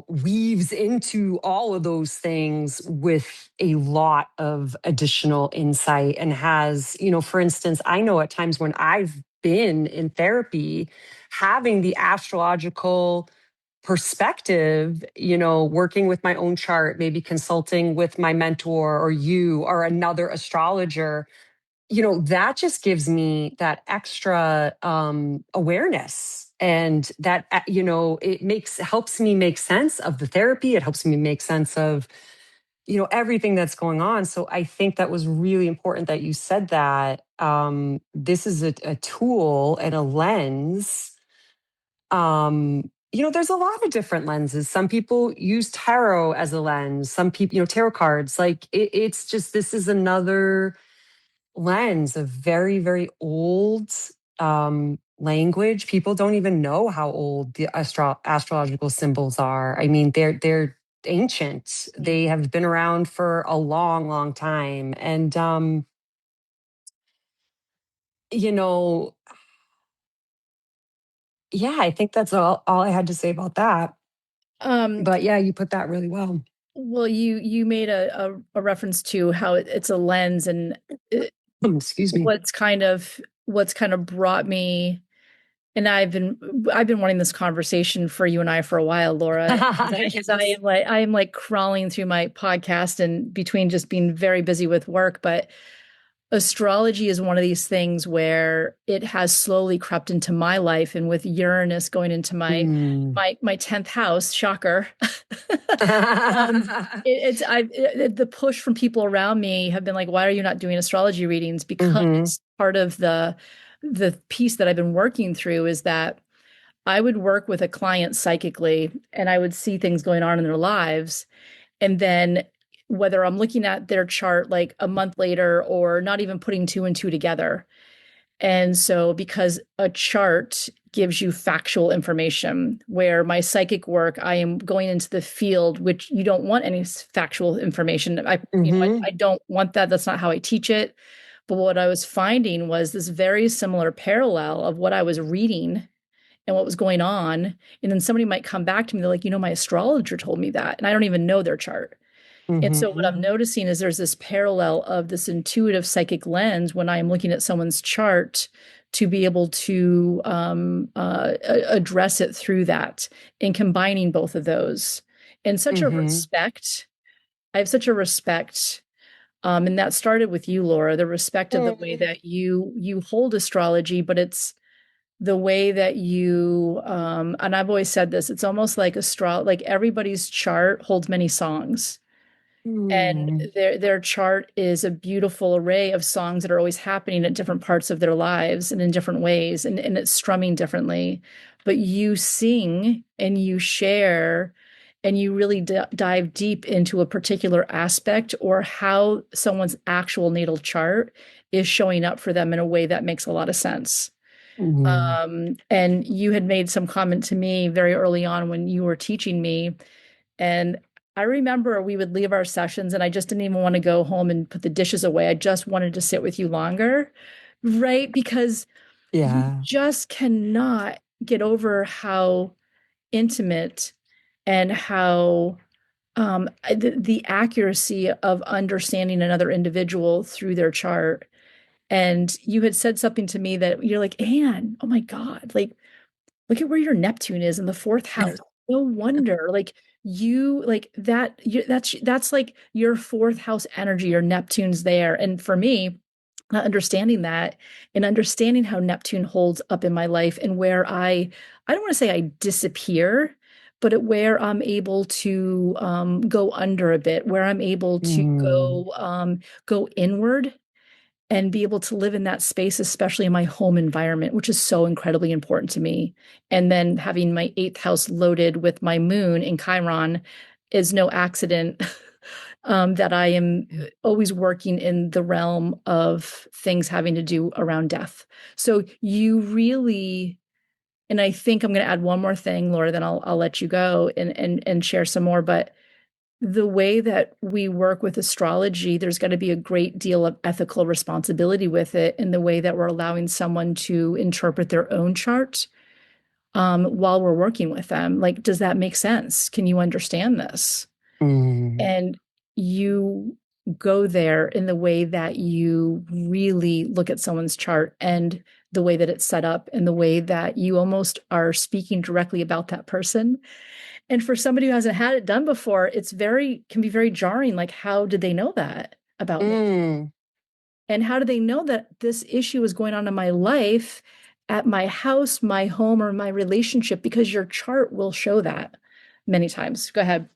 [SPEAKER 2] weaves into all of those things with a lot of additional insight, and has, for instance, I know at times when I've been in therapy, having the astrological perspective, working with my own chart, maybe consulting with my mentor or you or another astrologer, that just gives me that extra awareness, and that helps me make sense of the therapy. It helps me make sense of everything that's going on. So I think that was really important that you said that. This is a tool and a lens. There's a lot of different lenses. Some people use tarot as a lens. Some people, tarot cards. Like it's just, this is another lens of very, very old language. People don't even know how old the astrological symbols are. I mean, they're ancient. They have been around for a long, long time. And you know, yeah, I think that's all I had to say about that.
[SPEAKER 1] Um,
[SPEAKER 2] But yeah, you put that really well.
[SPEAKER 1] well, you made a reference to how it's a lens, and it,
[SPEAKER 2] Excuse me.
[SPEAKER 1] what's kind of brought me, and I've been wanting this conversation for you and I for a while, Laura, because I
[SPEAKER 2] Yes.
[SPEAKER 1] am like I am like crawling through my podcast and between just being very busy with work, but astrology is one of these things where it has slowly crept into my life, and with Uranus going into my
[SPEAKER 2] Mm.
[SPEAKER 1] my 10th house, shocker. The push from people around me have been like, why are you not doing astrology readings?
[SPEAKER 2] Hmm.
[SPEAKER 1] Because part of the piece that I've been working through is that I would work with a client psychically and I would see things going on in their lives. And then whether I'm looking at their chart like a month later or not even putting two and two together. And so, because a chart gives you factual information, where my psychic work, I am going into the field, which you don't want any factual information. I
[SPEAKER 2] Hmm.
[SPEAKER 1] don't want that. That's not how I teach it. But what I was finding was this very similar parallel of what I was reading and what was going on. And then somebody might come back to me, they're like, my astrologer told me that. And I don't even know their chart. And so what
[SPEAKER 2] Hmm.
[SPEAKER 1] I'm noticing is there's this parallel of this intuitive psychic lens when I am looking at someone's chart to be able to address it through that and combining both of those. And such a
[SPEAKER 2] Hmm.
[SPEAKER 1] respect. I have such a respect. And that started with you, Laura, the respect of the way that you hold astrology, but it's the way that you and I've always said this, it's almost like like everybody's chart holds many songs, and
[SPEAKER 2] Mm.
[SPEAKER 1] their chart is a beautiful array of songs that are always happening at different parts of their lives and in different ways, and it's strumming differently. But you sing and you share and you really dive deep into a particular aspect or how someone's actual natal chart is showing up for them in a way that makes a lot of sense.
[SPEAKER 2] Mm.
[SPEAKER 1] And you had made some comment to me very early on when you were teaching me, and I remember we would leave our sessions and I just didn't even want to go home and put the dishes away. I just wanted to sit with you longer, right? Because you
[SPEAKER 2] Yeah.
[SPEAKER 1] just cannot get over how intimate and how the accuracy of understanding another individual through their chart. And you had said something to me that you're like, Anne, oh my God, like look at where your Neptune is in the fourth house. No wonder, like you like that. That's like your fourth house energy. Your Neptune's there, and for me, understanding that and understanding how Neptune holds up in my life and where I don't want to say I disappear, but where I'm able to go under a bit, where I'm able to
[SPEAKER 2] Mm.
[SPEAKER 1] go inward and be able to live in that space, especially in my home environment, which is so incredibly important to me. And then having my eighth house loaded with my moon in Chiron is no accident. That I am always working in the realm of things having to do around death. So you really, and I think I'm going to add one more thing, Laura, then I'll let you go and share some more. But the way that we work with astrology, there's got to be a great deal of ethical responsibility with it in the way that we're allowing someone to interpret their own chart while we're working with them. Like, does that make sense? Can you understand this?
[SPEAKER 2] Mm.
[SPEAKER 1] And you go there in the way that you really look at someone's chart and the way that it's set up and the way that you almost are speaking directly about that person. And for somebody who hasn't had it done before, can be very jarring. Like, how did they know that about me?
[SPEAKER 2] Mm.
[SPEAKER 1] And how do they know that this issue is going on in my life, at my house, my home, or my relationship? Because your chart will show that many times. Go ahead.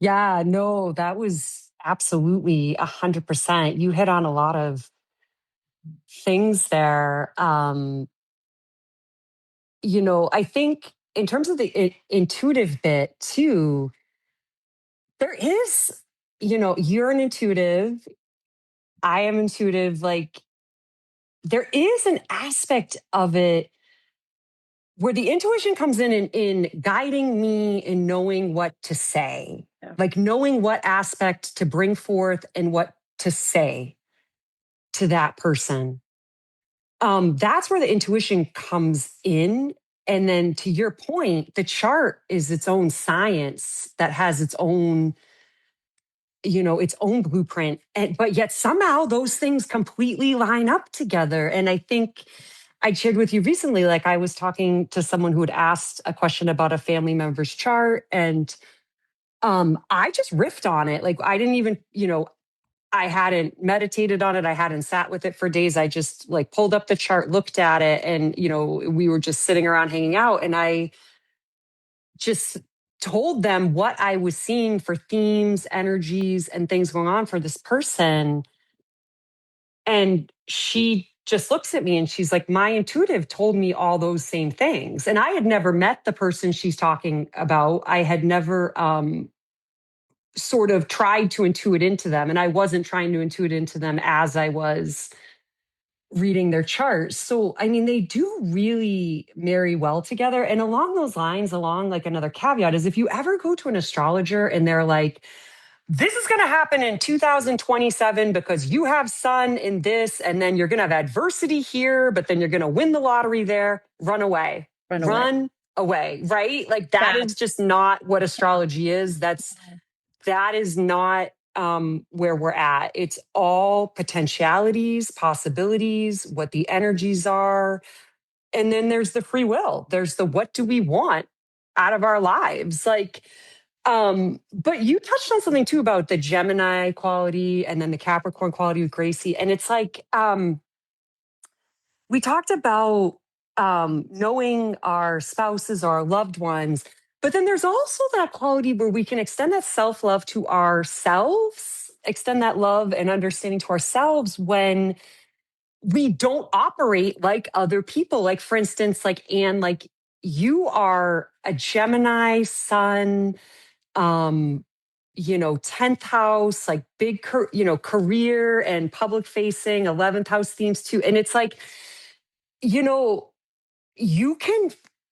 [SPEAKER 2] Yeah, no, that was absolutely 100%. You hit on a lot of things there. I think in terms of the intuitive bit too, there is, you're an intuitive, I am intuitive. Like, there is an aspect of it where the intuition comes in guiding me in knowing what to say,
[SPEAKER 1] Yeah.
[SPEAKER 2] like knowing what aspect to bring forth and what to say to that person. That's where the intuition comes in. And then to your point, the chart is its own science that has its own blueprint. But yet somehow those things completely line up together. And I think I shared with you recently, like I was talking to someone who had asked a question about a family member's chart, and I just riffed on it. Like I didn't even, I hadn't meditated on it. I hadn't sat with it for days. I just like pulled up the chart, looked at it, and we were just sitting around hanging out. And I just told them what I was seeing for themes, energies, and things going on for this person. And she just looks at me and she's like, my intuitive told me all those same things. And I had never met the person she's talking about. I had never sort of tried to intuit into them. And I wasn't trying to intuit into them as I was reading their charts. So, I mean, they do really marry well together. And along those lines, along like another caveat is if you ever go to an astrologer and they're like, this is going to happen in 2027 because you have sun in this, and then you're going to have adversity here, but then you're going to win the lottery there. Run away.
[SPEAKER 1] Run away.
[SPEAKER 2] Run away, right? Like that is just not what astrology is. That is not where we're at. It's all potentialities, possibilities, what the energies are. And then there's the free will. There's the what do we want out of our lives? Like, but you touched on something too about the Gemini quality and then the Capricorn quality with Gracie. And it's like, we talked about knowing our spouses or our loved ones, but then there's also that quality where we can extend that self love to ourselves, extend that love and understanding to ourselves when we don't operate like other people. Like, for instance, like Anne, like you are a Gemini sun, 10th house, like big, career and public facing, 11th house themes too. And it's like, you can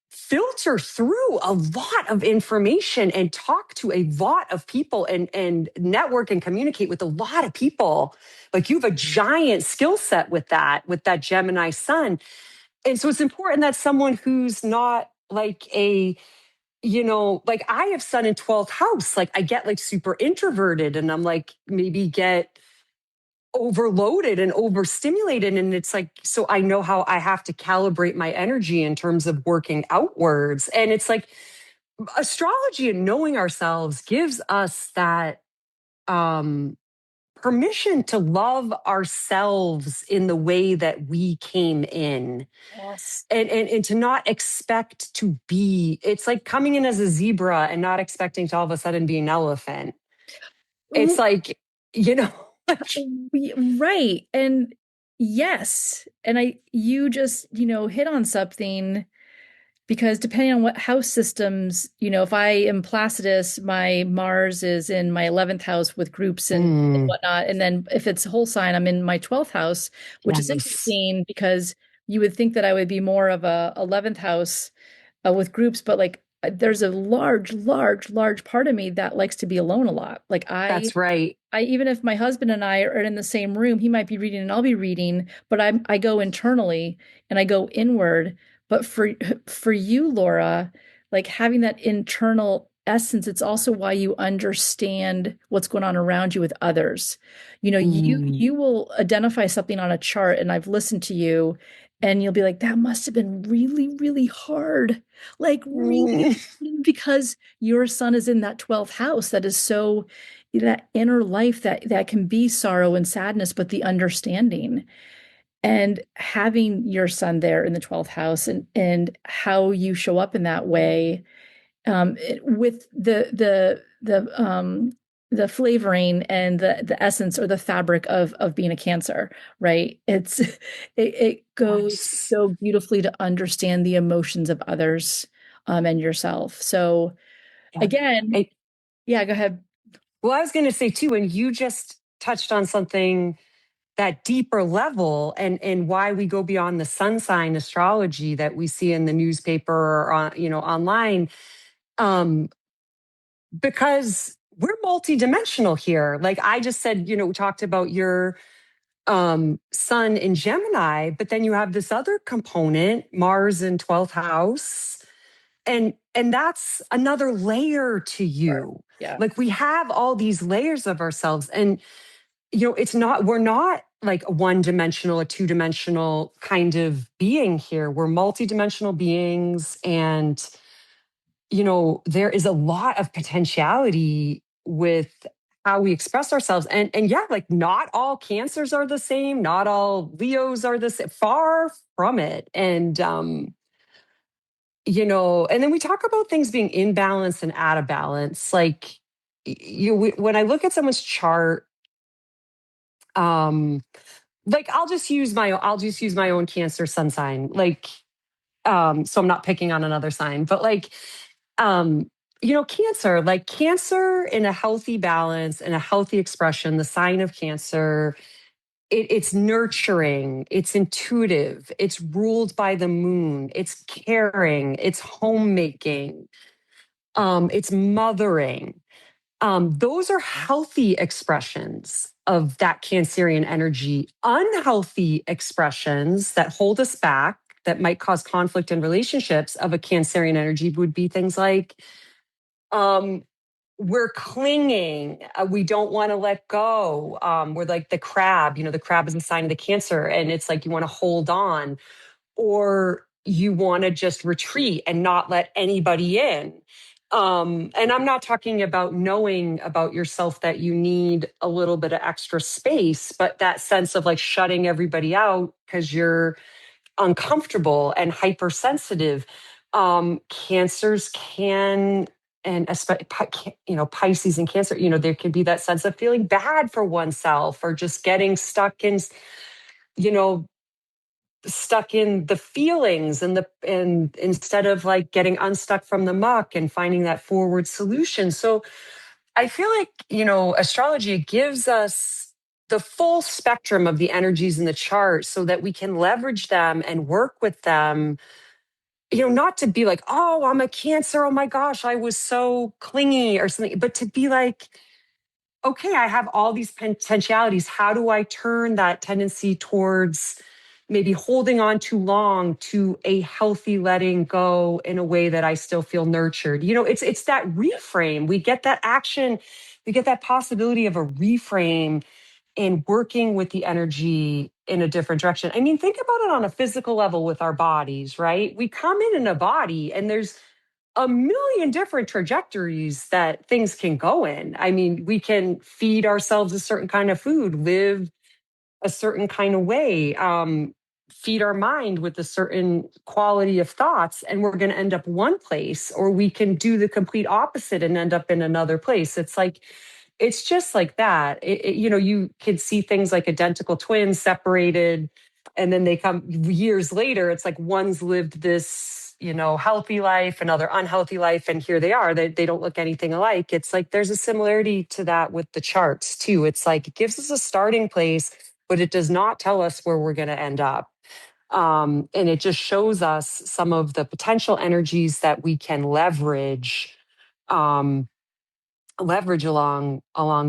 [SPEAKER 2] filter through a lot of information and talk to a lot of people and network and communicate with a lot of people. Like you have a giant skill set with that Gemini sun. And so it's important that someone who's not like like I have sun in 12th house, like I get like super introverted and I'm like maybe get overloaded and overstimulated. And it's like, so I know how I have to calibrate my energy in terms of working outwards. And it's like astrology and knowing ourselves gives us that permission to love ourselves in the way that we came in.
[SPEAKER 1] Yes.
[SPEAKER 2] And to not expect to be, it's like coming in as a zebra and not expecting to all of a sudden be an elephant. It's
[SPEAKER 1] Ooh,
[SPEAKER 2] like, you know.
[SPEAKER 1] Right. And yes. And you just, hit on something because depending on what house systems, if I am Placidus, my Mars is in my 11th house with groups and
[SPEAKER 2] Mm,
[SPEAKER 1] whatnot. And then if it's whole sign, I'm in my 12th house, which is
[SPEAKER 2] yes.
[SPEAKER 1] interesting because you would think that I would be more of a 11th house with groups, but like there's a large, large, large part of me that likes to be alone a lot. Like
[SPEAKER 2] That's right.
[SPEAKER 1] I even if my husband and I are in the same room, he might be reading and I'll be reading, but I go internally and I go inward. But for you, Laura, like having that internal essence, it's also why you understand what's going on around you with others.
[SPEAKER 2] Mm,
[SPEAKER 1] You will identify something on a chart, and I've listened to you, and you'll be like, that must have been really, really hard. Like really,
[SPEAKER 2] mm,
[SPEAKER 1] because your son is in that 12th house that is so that inner life that can be sorrow and sadness, but the understanding and having your son there in the 12th house and how you show up in that way with the flavoring and the essence or the fabric of being a Cancer, right? It goes
[SPEAKER 2] yes.
[SPEAKER 1] so beautifully to understand the emotions of others and yourself. So
[SPEAKER 2] Yeah.
[SPEAKER 1] again,
[SPEAKER 2] And,
[SPEAKER 1] yeah, go ahead.
[SPEAKER 2] well, I was going to say too, when you just touched on something that deeper level and why we go beyond the sun sign astrology that we see in the newspaper or on, online, um, because we're multidimensional here. Like I just said, we talked about your sun in Gemini, but then you have this other component, Mars in 12th house. And that's another layer to
[SPEAKER 1] Sure.
[SPEAKER 2] you.
[SPEAKER 1] Yeah.
[SPEAKER 2] Like we have all these layers of ourselves. And we're not like a one dimensional, a two-dimensional kind of being here. We're multidimensional beings. And, there is a lot of potentiality with how we express ourselves. And yeah, like not all cancers are the same, not all Leos are the same, far from it. And then we talk about things being in balance and out of balance. Like when I look at someone's chart, um, like I'll just use my own Cancer sun sign. Like, so I'm not picking on another sign, but like, um, Cancer in a healthy balance and a healthy expression, the sign of Cancer, it's nurturing, it's intuitive, it's ruled by the moon, it's caring, it's homemaking, it's mothering. Those are healthy expressions of that Cancerian energy. Unhealthy expressions that hold us back, that might cause conflict in relationships of a Cancerian energy would be things like um, we're clinging, we don't want to let go. We're like the crab, the crab is a sign of the Cancer, and it's like you want to hold on, or you want to just retreat and not let anybody in. And I'm not talking about knowing about yourself that you need a little bit of extra space, but that sense of like shutting everybody out because you're uncomfortable and hypersensitive. Cancers can, and especially, Pisces and Cancer, there can be that sense of feeling bad for oneself or just getting you know, stuck in the feelings and instead of like getting unstuck from the muck and finding that forward solution. So I feel like, astrology gives us the full spectrum of the energies in the chart so that we can leverage them and work with them, not to be like, oh, I'm a Cancer, oh my gosh, I was so clingy or something, but to be like, okay, I have all these potentialities. How do I turn that tendency towards maybe holding on too long to a healthy letting go in a way that I still feel nurtured? It's that reframe. We get that action, we get that possibility of a reframe and working with the energy in a different direction. I mean, think about it on a physical level with our bodies, right? We come in a body and there's a million different trajectories that things can go in. I mean, we can feed ourselves a certain kind of food, live a certain kind of way, feed our mind with a certain quality of thoughts, and we're going to end up one place, or we can do the complete opposite and end up in another place. It's like it's just like that. You can see things like identical twins separated, and then they come years later. It's like one's lived this, healthy life, another unhealthy life, and here they are. They don't look anything alike. It's like there's a similarity to that with the charts too. It's like it gives us a starting place, but it does not tell us where we're going to end up. And it just shows us some of the potential energies that we can um, leverage along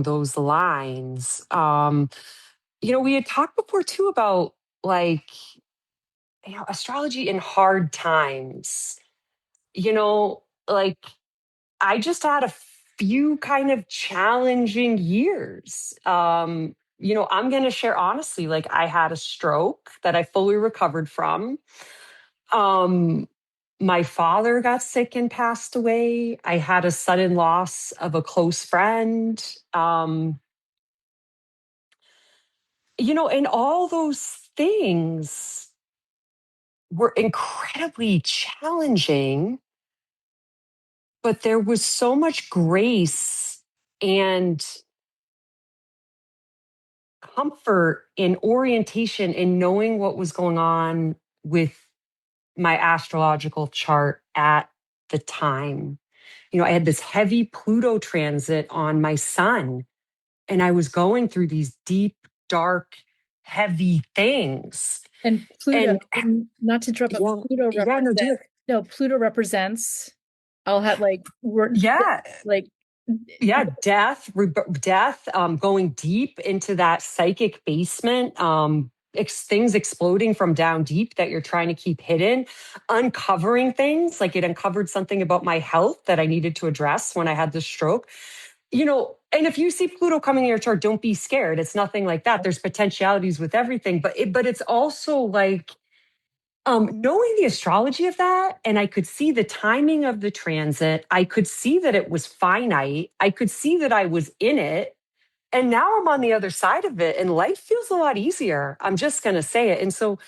[SPEAKER 2] those lines. We had talked before too about like astrology in hard times. Like I just had a few kind of challenging years. I'm going to share honestly, like I had a stroke that I fully recovered from. Um, my father got sick and passed away. I had a sudden loss of a close friend. And all those things were incredibly challenging, but there was so much grace and comfort and orientation in knowing what was going on with my astrological chart at the time. I had this heavy Pluto transit on my sun, and I was going through these deep, dark, heavy things.
[SPEAKER 1] And Pluto,
[SPEAKER 2] And
[SPEAKER 1] not to interrupt, but
[SPEAKER 2] yeah, yeah, no, do it.
[SPEAKER 1] Pluto represents, I'll have like,
[SPEAKER 2] Yeah,
[SPEAKER 1] like,
[SPEAKER 2] yeah, death, going deep into that psychic basement, things exploding from down deep that you're trying to keep hidden, uncovering things. Like it uncovered something about my health that I needed to address when I had the stroke. And if you see Pluto coming in your chart, don't be scared. It's nothing like that. There's potentialities with everything, but it's also like knowing the astrology of that, and I could see the timing of the transit. I could see that it was finite. I could see that I was in it. And now I'm on the other side of it, and life feels a lot easier. I'm just going to say it. And so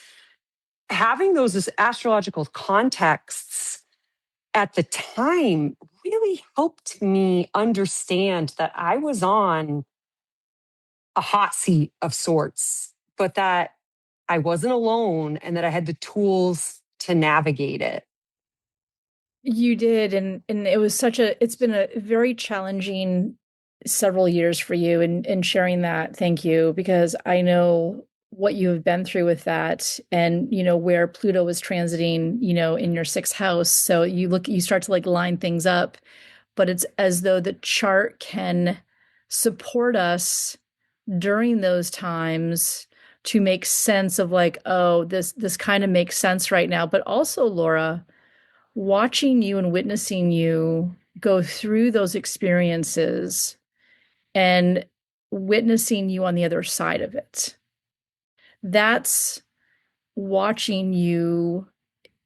[SPEAKER 2] having those astrological contexts at the time really helped me understand that I was on a hot seat of sorts, but that I wasn't alone and that I had the tools to navigate it.
[SPEAKER 1] you did, and it was it's been a very challenging several years for you, and sharing that. Thank you, because I know what you have been through with that, and where Pluto was transiting, in your sixth house. So you start to like line things up, but it's as though the chart can support us during those times to make sense of like, oh, this kind of makes sense right now. But also, Laura, watching you and witnessing you go through those experiences and witnessing you on the other side of it. That's watching you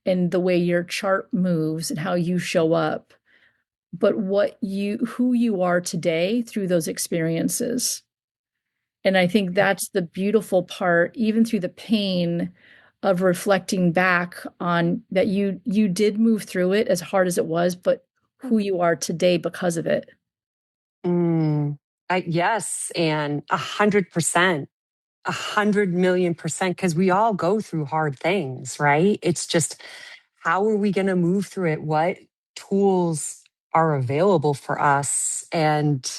[SPEAKER 1] and the way your chart moves and how you show up, but who you are today through those experiences. And I think that's the beautiful part, even through the pain of reflecting back on that you did move through it as hard as it was, but who you are today because of it.
[SPEAKER 2] Mm, yes, and 100%, 100 million%, because we all go through hard things, right? It's just how are we going to move through it? What tools are available for us? And,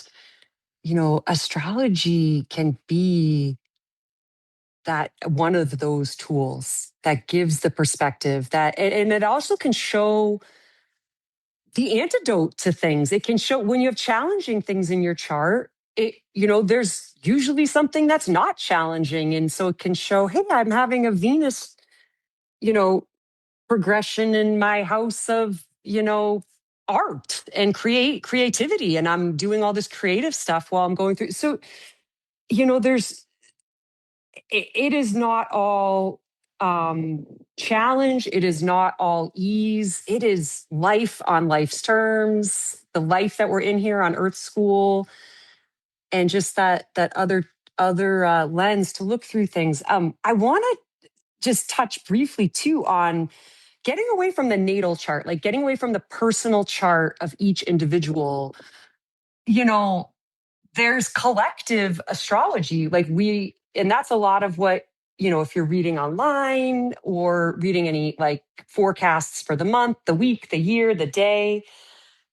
[SPEAKER 2] astrology can be that one of those tools that gives the perspective and it also can show the antidote to things. It can show when you have challenging things in your chart, there's usually something that's not challenging. And so it can show, hey, I'm having a Venus, you know, progression in my house of, art and creativity. And I'm doing all this creative stuff while I'm going through. So, there's, it is not all challenge. It is not all ease. It is life on life's terms, the life that we're in here on Earth School, and just that other lens to look through things. I want to just touch briefly too on getting away from the natal chart, like getting away from the personal chart of each individual. You know, there's collective astrology. And that's a lot of what, if you're reading online or reading any like forecasts for the month, the week, the year, the day,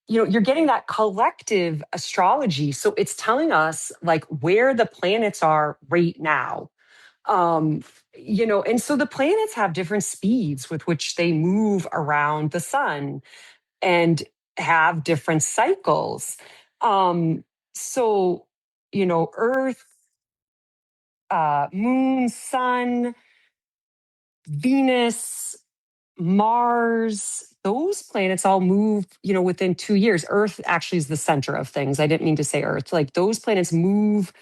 [SPEAKER 2] you're getting that collective astrology. So it's telling us like where the planets are right now. Um, and so the planets have different speeds with which they move around the sun and have different cycles. Um, so, Earth, Moon, Sun, Venus, Mars, those planets all move, within 2 years. Earth actually is the center of things. I didn't mean to say Earth. Like those planets move.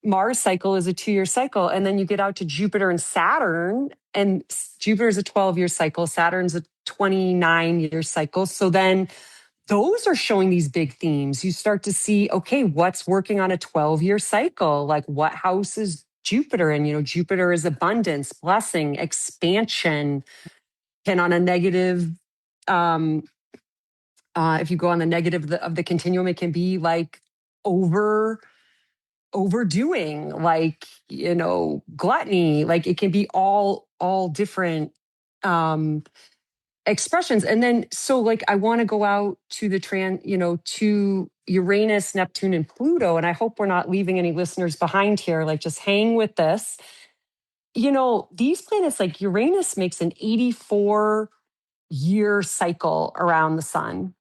[SPEAKER 2] Mars cycle is a 2 year cycle. And then you get out to Jupiter and Saturn, and Jupiter is a 12-year cycle. Saturn's a 29-year cycle. So then those are showing these big themes. You start to see, okay, what's working on a 12-year cycle? Like what house is Jupiter in? Jupiter is abundance, blessing, expansion. And on a negative, um, if you go on the negative of the continuum, it can be like overdoing, like, gluttony. Like it can be all different expressions. And then so like I want to go out to to Uranus, Neptune, and Pluto. And I hope we're not leaving any listeners behind here. Like just hang with this. These planets, like Uranus makes an 84-year cycle around the sun.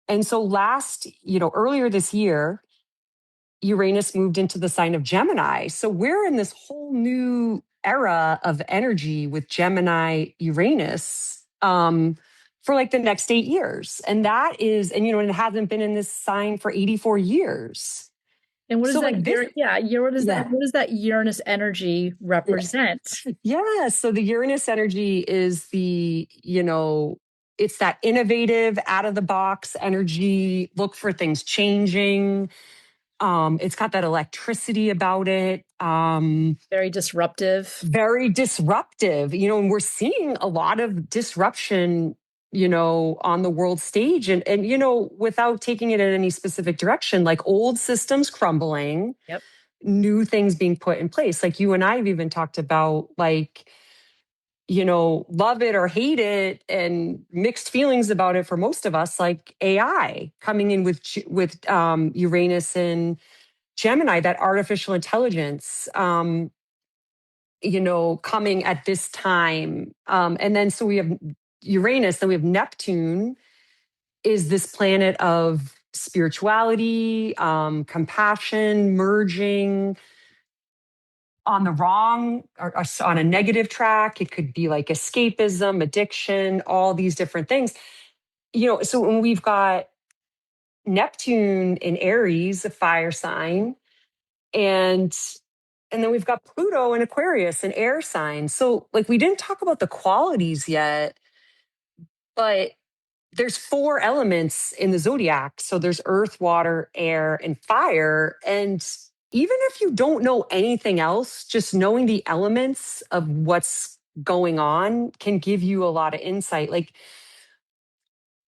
[SPEAKER 2] And so earlier this year, Uranus moved into the sign of Gemini. So we're in this whole new era of energy with Gemini Uranus for like the next 8 years. And it hasn't been in this sign for 84 years.
[SPEAKER 1] And what is
[SPEAKER 2] So
[SPEAKER 1] that?
[SPEAKER 2] like this,
[SPEAKER 1] What does that Uranus energy represent?
[SPEAKER 2] yeah. So the Uranus energy is it's that innovative, out of the box energy, look for things changing. It's got that electricity about it.
[SPEAKER 1] Very disruptive.
[SPEAKER 2] Very disruptive, and we're seeing a lot of disruption, on the world stage, and without taking it in any specific direction, like old systems crumbling,
[SPEAKER 1] Yep.
[SPEAKER 2] new things being put in place. Like you and I have even talked about, like, love it or hate it and mixed feelings about it for most of us, like AI coming in with Uranus and Gemini, that artificial intelligence, coming at this time. And then so we have Uranus, then we have Neptune, is this planet of spirituality, compassion, merging on the wrong or on a negative track. It could be like escapism, addiction, all these different things. So when we've got Neptune in Aries, a fire sign, and then we've got Pluto in Aquarius, an air sign. So like we didn't talk about the qualities yet, but there's 4 elements in the zodiac. So there's earth, water, air, and fire. And even if you don't know anything else, just knowing the elements of what's going on can give you a lot of insight. Like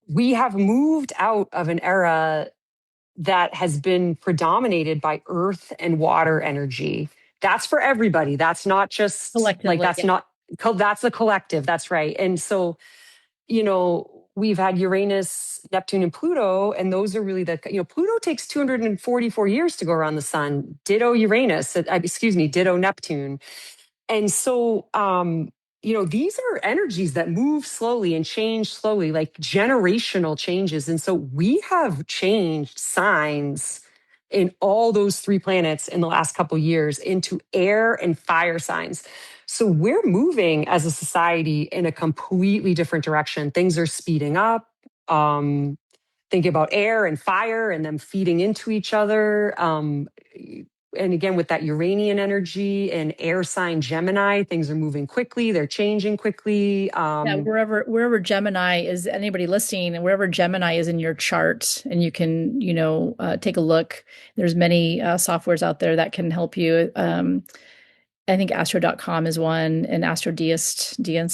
[SPEAKER 2] we have moved out of an era that has been predominated by earth and water energy. That's for everybody. That's not just like,
[SPEAKER 1] Collectively,
[SPEAKER 2] that's not, that's the collective. That's right. And so, we've had Uranus, Neptune, and Pluto, and those are really Pluto takes 244 years to go around the sun. Ditto Uranus, ditto Neptune. And so, these are energies that move slowly and change slowly, like generational changes. And so we have changed signs in all those 3 planets in the last couple of years into air and fire signs. So we're moving as a society in a completely different direction. Things are speeding up. Think about air and fire and them feeding into each other. And again, with that Uranian energy and air sign Gemini, things are moving quickly. They're changing quickly.
[SPEAKER 1] Yeah, wherever Gemini is, anybody listening, and wherever Gemini is in your chart, and you can, take a look. There's many softwares out there that can help you. I think astro.com is one, and deist. I'm going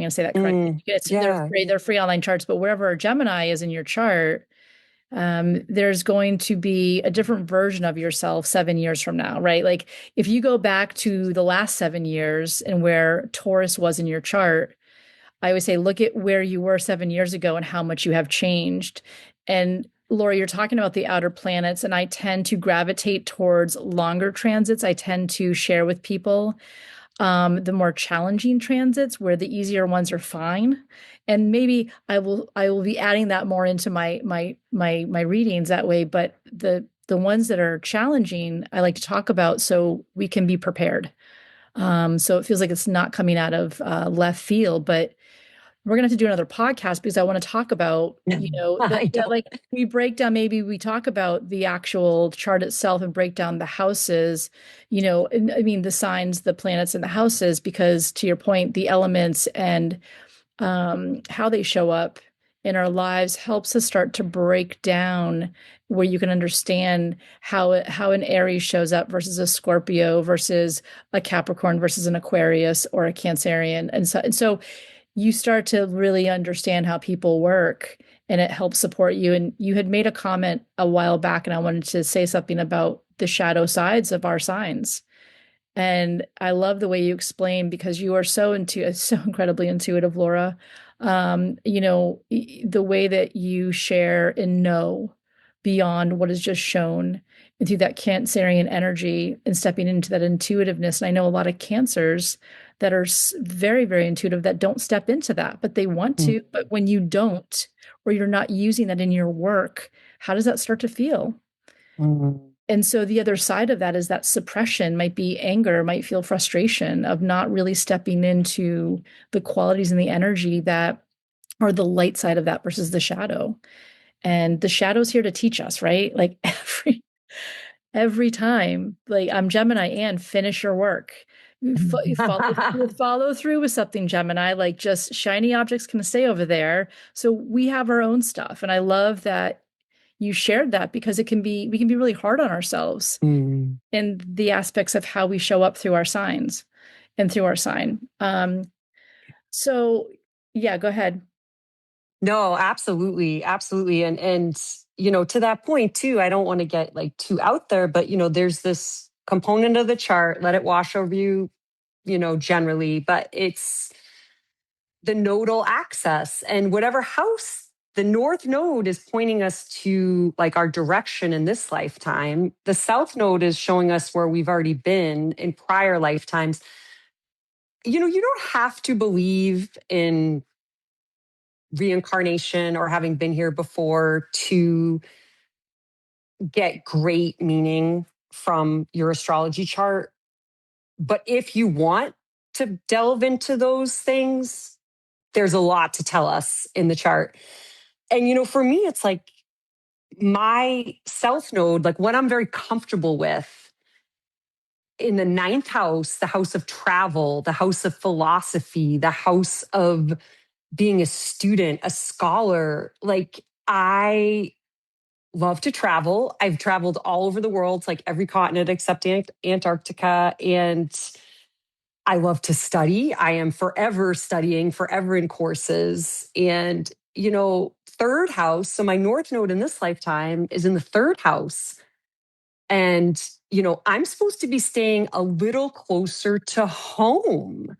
[SPEAKER 1] to say that correctly.
[SPEAKER 2] Yeah.
[SPEAKER 1] They're free online charts, but wherever Gemini is in your chart, There's going to be a different version of yourself 7 years from now, right? Like if you go back to the last 7 years and where Taurus was in your chart, I always say, look at where you were 7 years ago and how much you have changed. And Laura, you're talking about the outer planets, and I tend to gravitate towards longer transits. I tend to share with people the more challenging transits where the easier ones are fine. And maybe I will be adding that more into my readings that way. But the ones that are challenging, I like to talk about so we can be prepared. So it feels like it's not coming out of left field, but we're gonna have to do another podcast because I want to talk about,
[SPEAKER 2] I
[SPEAKER 1] that
[SPEAKER 2] don't.
[SPEAKER 1] like we break down, maybe we talk about the actual chart itself and break down the houses, and, I mean the signs, the planets and the houses, because to your point, the elements and how they show up in our lives helps us start to break down where you can understand how an Aries shows up versus a Scorpio versus a Capricorn versus an Aquarius or a Cancerian. And so you start to really understand how people work and it helps support you. And you had made a comment a while back, and I wanted to say something about the shadow sides of our signs. And I love the way you explain because you are so incredibly intuitive, Laura. The way that you share and know beyond what is just shown and through that Cancerian energy and stepping into that intuitiveness. And I know a lot of Cancers that are very, very intuitive that don't step into that, but they want to. But when you don't, or you're not using that in your work, how does that start to feel?
[SPEAKER 2] Mm.
[SPEAKER 1] And so the other side of that is that suppression might be anger, might feel frustration of not really stepping into the qualities and the energy that are the light side of that versus the shadow. And the shadow's here to teach us, right? Like every time, like I'm Gemini and finish your work. You follow through with something, Gemini. Like just shiny objects can stay over there. So we have our own stuff. And I love that you shared that because we can be really hard on ourselves
[SPEAKER 2] Mm.
[SPEAKER 1] in the aspects of how we show up through our signs and through our sign. So yeah, go ahead.
[SPEAKER 2] No, absolutely, absolutely, and to that point too. I don't want to get like too out there, but there's this component of the chart. Let it wash over you, generally, but it's the nodal axis, and whatever house the north node is pointing us to, like our direction in this lifetime. The south node is showing us where we've already been in prior lifetimes. You don't have to believe in reincarnation or having been here before to get great meaning from your astrology chart. But if you want to delve into those things, there's a lot to tell us in the chart. And, for me, it's like my south node, like what I'm very comfortable with in the ninth house, the house of travel, the house of philosophy, the house of being a student, a scholar. Like I love to travel. I've traveled all over the world, like every continent except Antarctica. And I love to study. I am forever studying, forever in courses. And, third house. So my north node in this lifetime is in the third house. And, I'm supposed to be staying a little closer to home.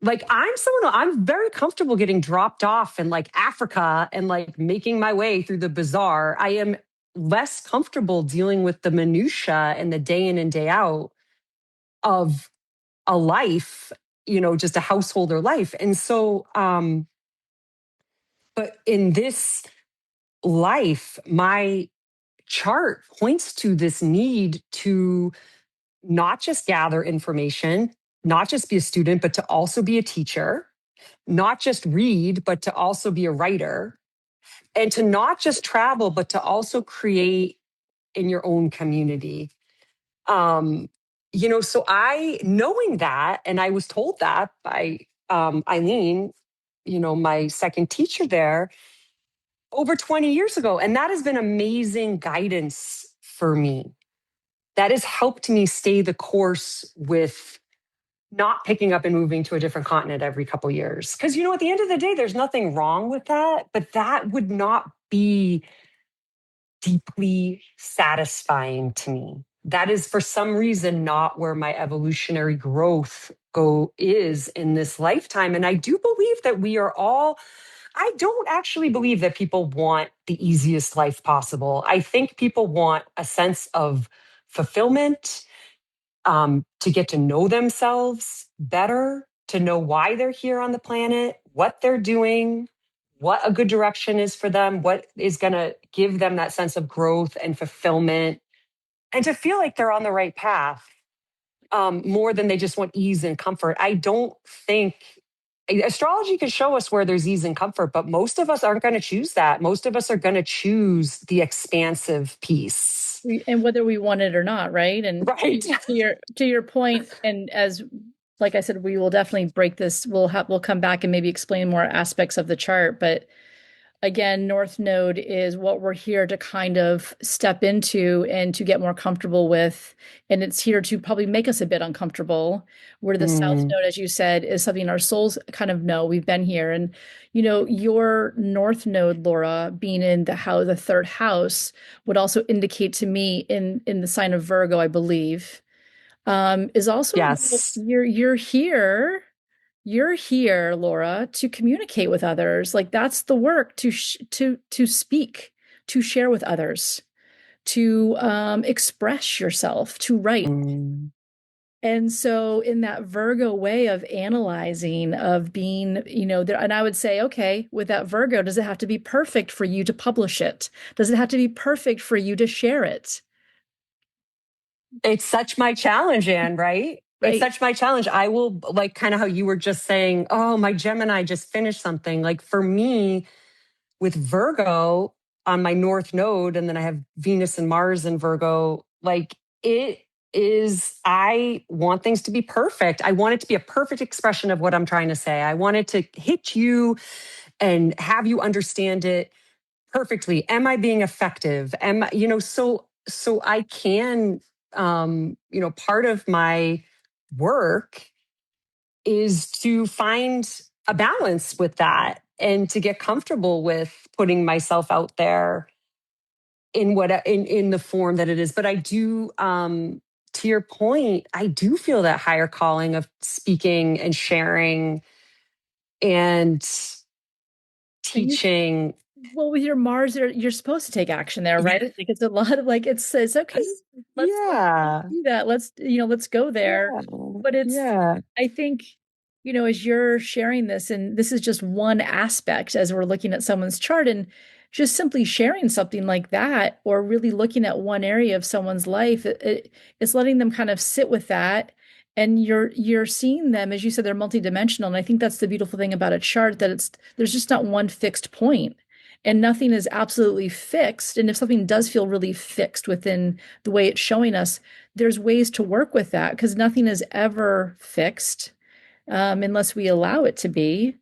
[SPEAKER 2] Like I'm very comfortable getting dropped off in like Africa and like making my way through the bazaar. I am less comfortable dealing with the minutia and the day in and day out of a life, just a householder life. And so but in this life, my chart points to this need to not just gather information, not just be a student, but to also be a teacher, not just read, but to also be a writer, and to not just travel, but to also create in your own community. Um, so knowing that, and I was told that by Eileen, my second teacher there over 20 years ago. And that has been amazing guidance for me. That has helped me stay the course with not picking up and moving to a different continent every couple of years. Because, at the end of the day, there's nothing wrong with that, but that would not be deeply satisfying to me. That is for some reason not where my evolutionary growth go is in this lifetime. And I do believe that we are all, I don't actually believe that people want the easiest life possible. I think people want a sense of fulfillment, to get to know themselves better, to know why they're here on the planet, what they're doing, what a good direction is for them, what is going to give them that sense of growth and fulfillment, and to feel like they're on the right path, more than they just want ease and comfort. I don't think astrology can show us where there's ease and comfort, but most of us aren't going to choose that. Most of us are going to choose the expansive piece.
[SPEAKER 1] And whether we want it or not, right? And
[SPEAKER 2] Right.
[SPEAKER 1] to your point, and as like I said, we will definitely break this. We'll come back and maybe explain more aspects of the chart. But again, North Node is what we're here to kind of step into and to get more comfortable with. And it's here to probably make us a bit uncomfortable. Where the South
[SPEAKER 2] Mm,
[SPEAKER 1] Node, as you said, is something our souls kind of know. We've been here. And, your North Node, Laura, being in the third house, would also indicate to me in the sign of Virgo, I believe, is also
[SPEAKER 2] yes.
[SPEAKER 1] you're here, Laura, to communicate with others. Like that's the work to speak, to share with others, to express yourself, to write.
[SPEAKER 2] Mm.
[SPEAKER 1] And so, in that Virgo way of analyzing, of being, there, and I would say, okay, with that Virgo, does it have to be perfect for you to publish it? Does it have to be perfect for you to share it?
[SPEAKER 2] It's such my challenge, Anne, right? It's
[SPEAKER 1] Right.
[SPEAKER 2] such my challenge. I will, like, kind of how you were just saying, oh, my Gemini just finished something. Like for me, with Virgo on my North Node, and then I have Venus and Mars in Virgo, like it is, I want things to be perfect. I want it to be a perfect expression of what I'm trying to say. I want it to hit you and have you understand it perfectly. Am I being effective? Am I, so I can, part of my work is to find a balance with that and to get comfortable with putting myself out there in the form that it is. But I do, to your point, I do feel that higher calling of speaking and sharing and
[SPEAKER 1] And you
[SPEAKER 2] teaching.
[SPEAKER 1] Well, with your Mars, you're supposed to take action there, right? Like it's a lot of like it's okay. Let's
[SPEAKER 2] Yeah.
[SPEAKER 1] do that. Let's go there.
[SPEAKER 2] Yeah.
[SPEAKER 1] But
[SPEAKER 2] Yeah.
[SPEAKER 1] I think, as you're sharing this, and this is just one aspect as we're looking at someone's chart, and just simply sharing something like that, or really looking at one area of someone's life, it's letting them kind of sit with that. And you're seeing them, as you said, they're multidimensional. And I think that's the beautiful thing about a chart, that there's just not one fixed point and nothing is absolutely fixed. And if something does feel really fixed within the way it's showing us, there's ways to work with that because nothing is ever fixed, unless we allow it to be.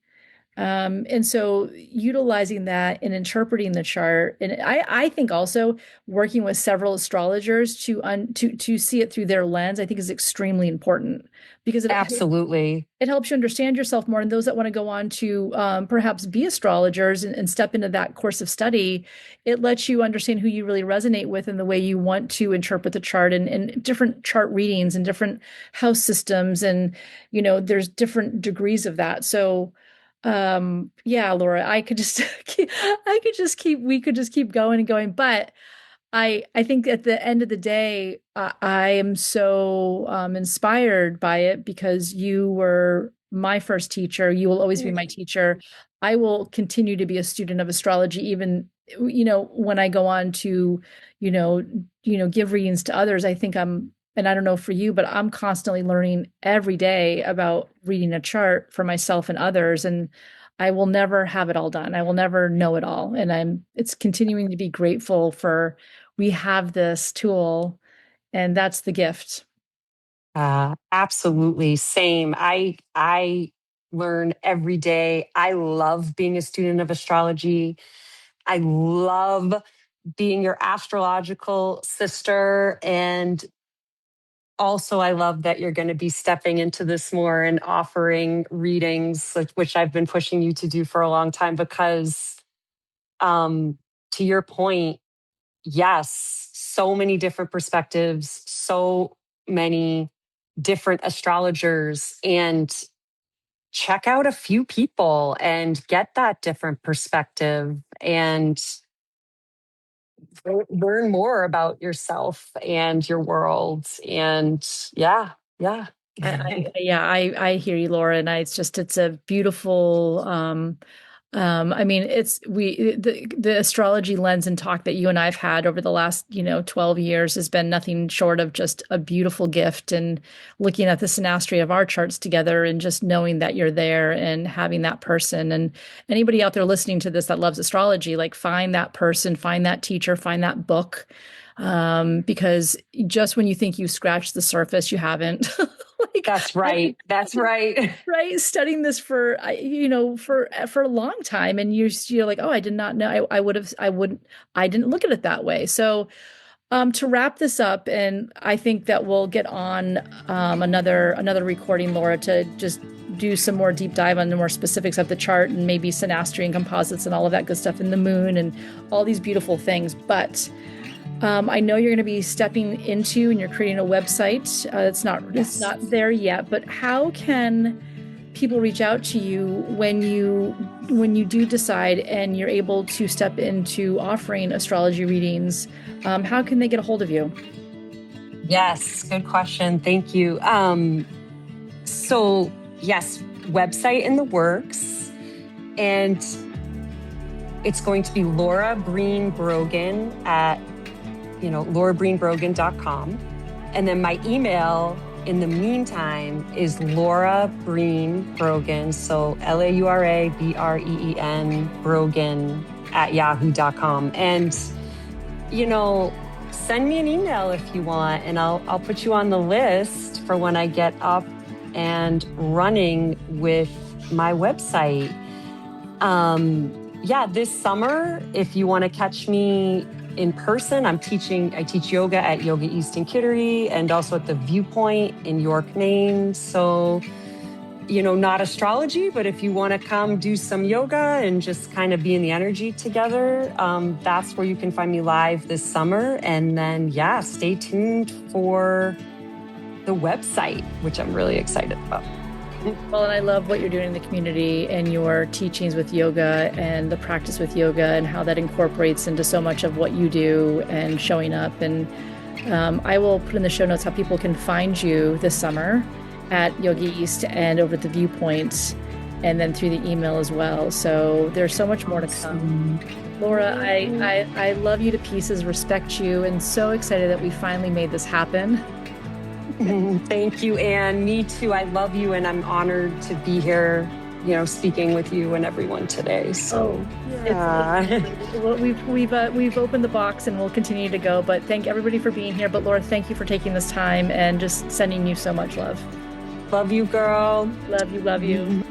[SPEAKER 1] And so utilizing that and interpreting the chart, and I think also working with several astrologers to see it through their lens, I think is extremely important because
[SPEAKER 2] Absolutely.
[SPEAKER 1] it helps you understand yourself more. And those that want to go on to perhaps be astrologers and step into that course of study, it lets you understand who you really resonate with and the way you want to interpret the chart and different chart readings and different house systems. And, there's different degrees of that. So, yeah, Laura, I could just, we could just keep going and going. But I think at the end of the day, I am so inspired by it because you were my first teacher. You will always be my teacher. I will continue to be a student of astrology, even when I go on to you know give readings to others. I think and I don't know for you, but I'm constantly learning every day about reading a chart for myself and others, and I will never have it all done. I will never know it all, and it's continuing to be grateful for we have this tool, and that's the gift.
[SPEAKER 2] Absolutely. Same. I learn every day. I love being a student of astrology. I love being your astrological sister. And also, I love that you're going to be stepping into this more and offering readings, which I've been pushing you to do for a long time, because, um, to your point, Yes, so many different perspectives, so many different astrologers, and check out a few people and get that different perspective and learn more about yourself and your world. And yeah, yeah.
[SPEAKER 1] I hear you, Laura, and it's a beautiful, I mean, the astrology lens and talk that you and I've had over the last, 12 years has been nothing short of just a beautiful gift. And looking at the synastry of our charts together and just knowing that you're there and having that person. And anybody out there listening to this that loves astrology, like find that person, find that teacher, find that book. Because just when you think you've scratched the surface, you haven't. Like,
[SPEAKER 2] that's right. That's right.
[SPEAKER 1] Right. Studying this for, for a long time. And you're like, oh, I did not know. I didn't look at it that way. So, to wrap this up, and I think that we'll get on, another recording, Laura, to just do some more deep dive on the more specifics of the chart and maybe synastry and composites and all of that good stuff in the moon and all these beautiful things. But I know you're going to be stepping into and you're creating a website. It's not there yet, but how can people reach out to you when you do decide and you're able to step into offering astrology readings? How can they get a hold of you?
[SPEAKER 2] Yes, good question. Thank you. So yes, website in the works, and it's going to be Laura Breen Brogan at laurabreenbrogan.com. And then my email in the meantime is Laura Breen Brogan. So LauraBreen Brogan at yahoo.com. And, send me an email if you want, and I'll put you on the list for when I get up and running with my website. This summer, if you want to catch me in person, I teach yoga at Yoga East in Kittery and also at the Viewpoint in York, Maine. So, not astrology, but if you want to come do some yoga and just kind of be in the energy together, that's where you can find me live this summer. And then, stay tuned for the website, which I'm really excited about.
[SPEAKER 1] Well, and I love what you're doing in the community and your teachings with yoga and the practice with yoga and how that incorporates into so much of what you do and showing up. And I will put in the show notes how people can find you this summer at Yoga East and over at the Viewpoint, and then through the email as well. So there's so much more to come. Laura, I love you to pieces, respect you, and so excited that we finally made this happen.
[SPEAKER 2] Thank you, Anne. Me too. I love you, and I'm honored to be here, speaking with you and everyone today. So,
[SPEAKER 1] we've opened the box, and we'll continue to go. But thank everybody for being here. But Laura, thank you for taking this time, and just sending you so much love.
[SPEAKER 2] Love you, girl.
[SPEAKER 1] Love you. Love you.